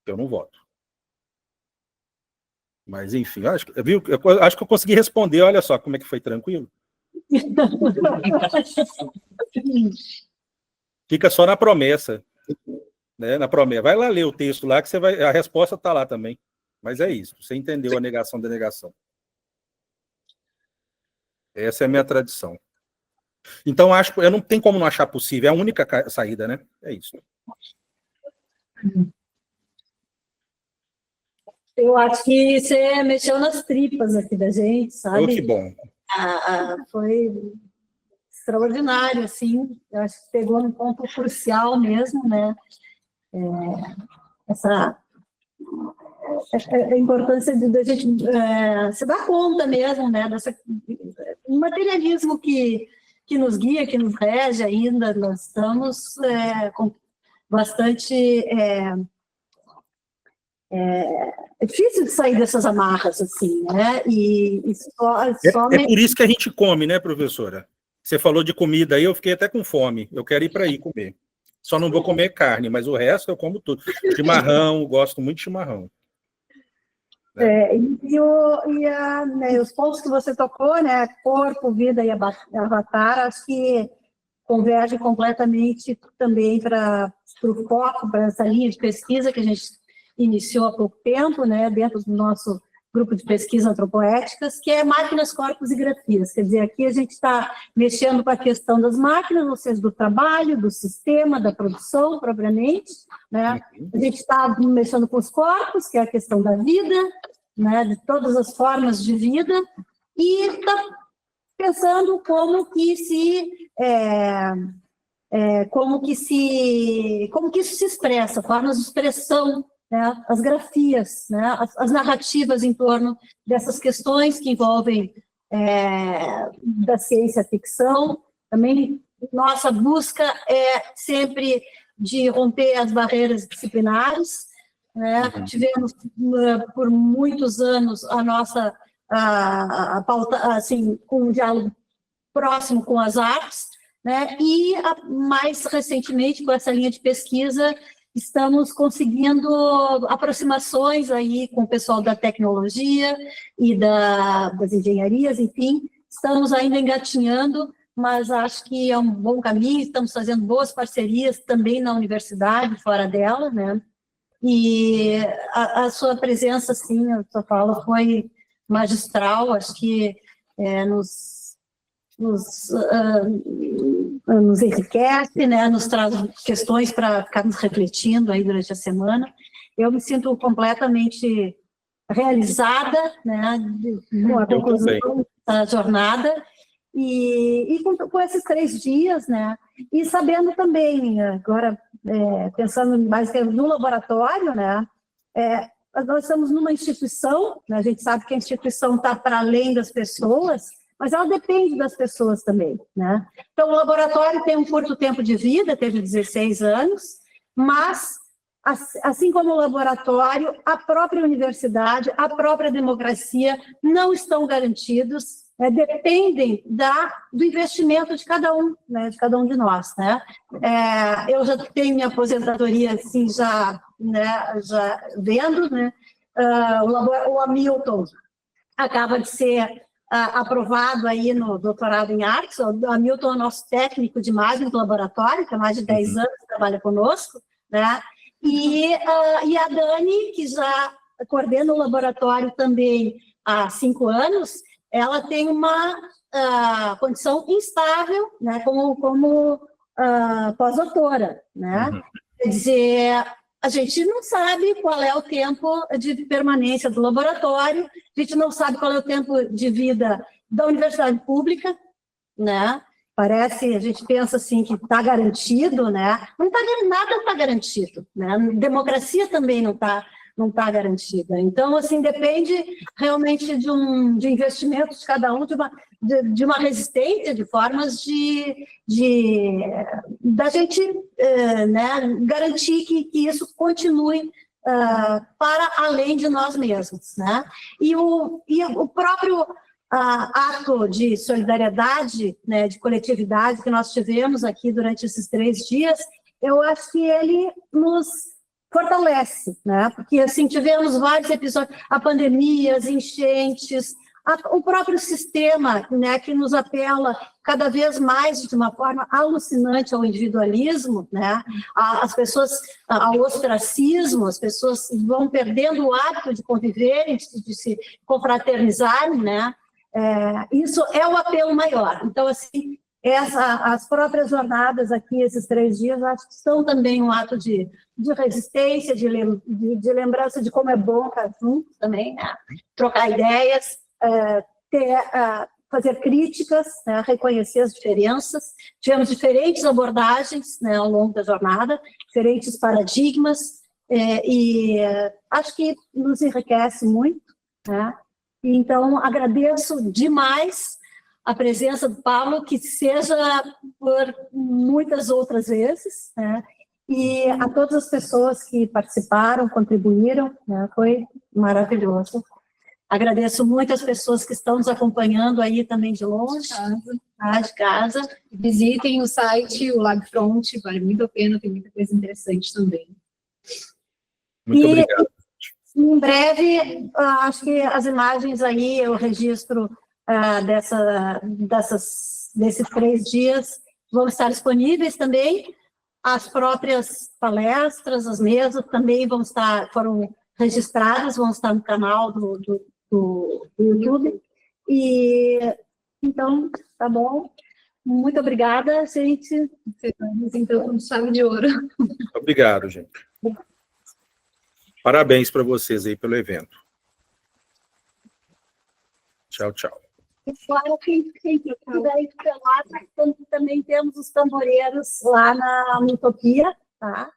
Eu não voto. Mas, enfim, eu acho que eu consegui responder. Olha só como é que foi tranquilo. Fica só na promessa, né? Na promessa. Vai lá ler o texto lá que a resposta está lá também. Mas é isso. Você entendeu a negação da negação. Essa é a minha tradição. Então eu não tenho como não achar possível. É a única saída, né? É isso. Eu acho que você mexeu nas tripas aqui da gente, sabe? Oh, que bom. Foi extraordinário, assim. Eu acho que pegou um ponto crucial mesmo, né? A importância da gente se dar conta mesmo, né? Um materialismo que nos guia, que nos rege ainda. Nós estamos com bastante... É difícil de sair dessas amarras, assim, né? É por isso que a gente come, né, professora? Você falou de comida aí, eu fiquei até com fome. Eu quero ir para aí comer. Só não vou comer carne, mas o resto eu como tudo. Chimarrão, gosto muito de chimarrão. Os pontos que você tocou, né? Corpo, vida e avatar, acho que converge completamente também para o foco, para essa linha de pesquisa que a gente iniciou há pouco tempo, né, dentro do nosso grupo de pesquisa antropoéticas, que é máquinas, corpos e grafias. Quer dizer, aqui a gente está mexendo com a questão das máquinas, ou seja, do trabalho, do sistema, da produção, propriamente. Né? A gente está mexendo com os corpos, que é a questão da vida, né, de todas as formas de vida, e está pensando como que se como que isso se expressa, formas de expressão, né, as grafias, né, as narrativas em torno dessas questões que envolvem da ciência-ficção. Também nossa busca é sempre de romper as barreiras disciplinares, né? Tivemos por muitos anos a nossa pauta, assim, com um diálogo próximo com as artes, né? E mais recentemente, com essa linha de pesquisa, estamos conseguindo aproximações aí com o pessoal da tecnologia e das engenharias, enfim, estamos ainda engatinhando, mas acho que é um bom caminho, estamos fazendo boas parcerias também na universidade, fora dela, né? E a sua presença, sim, a sua fala foi magistral, acho que nos enriquece, né? Nos traz questões para ficarmos refletindo aí durante a semana. Eu me sinto completamente realizada, né? Com a conclusão da jornada e com esses 3 dias, né? E sabendo também, agora, pensando mais no laboratório, né? Nós estamos numa instituição, né? A gente sabe que a instituição está para além das pessoas, mas ela depende das pessoas também, né? Então, o laboratório tem um curto tempo de vida, teve 16 anos, mas, assim como o laboratório, a própria universidade, a própria democracia não estão garantidos, dependem do investimento de cada um, né, de cada um de nós, né? Eu já tenho minha aposentadoria, assim, já vendo, né? O Hamilton acaba de ser aprovado aí no doutorado em artes. O Hamilton é nosso técnico de imagem do laboratório, que há mais de 10 anos trabalha conosco, né? E a Dani, que já coordena o laboratório também há 5 anos, ela tem uma condição instável, né, como pós-doutora, né? Quer dizer, a gente não sabe qual é o tempo de permanência do laboratório, a gente não sabe qual é o tempo de vida da universidade pública, né? Parece, a gente pensa assim que está garantido, né? Nada está garantido, né? Democracia também não está garantida. Então, assim, depende realmente de investimento de cada um, de uma resistência, de formas da gente né, garantir que isso continue para além de nós mesmos, né? E o próprio ato de solidariedade, né, de coletividade que nós tivemos aqui durante esses 3 dias, eu acho que ele nos fortalece, né? Porque assim tivemos vários episódios, a pandemia, as enchentes, o próprio sistema, né, que nos apela cada vez mais de uma forma alucinante ao individualismo, né? As pessoas ao ostracismo, as pessoas vão perdendo o hábito de conviverem, de se confraternizarem, né? Isso é o apelo maior. Então, assim, as próprias jornadas aqui, esses 3 dias, acho que são também um ato de resistência, de lembrança de como é bom estar junto também, né? Trocar ideias, fazer críticas, né? Reconhecer as diferenças. Tivemos diferentes abordagens, né, ao longo da jornada, diferentes paradigmas, e acho que nos enriquece muito, né? Então, agradeço demais a presença do Pablo, que seja por muitas outras vezes, né? E a todas as pessoas que participaram, contribuíram, né? Foi maravilhoso. Agradeço muito as pessoas que estão nos acompanhando aí também de longe, de casa. Visitem o site, o LabFront, vale muito a pena, tem muita coisa interessante também. Muito obrigado. Em breve, acho que as imagens aí, eu registro desses 3 dias, vão estar disponíveis também. As próprias palestras, as mesas também foram registradas, vão estar no canal do YouTube. E, então, tá bom. Muito obrigada, gente. Então, chave de ouro. Obrigado, gente. Parabéns para vocês aí pelo evento. Tchau, tchau. Claro, quem quiser ir lá, também temos os tamboreiros lá na Utopia, tá?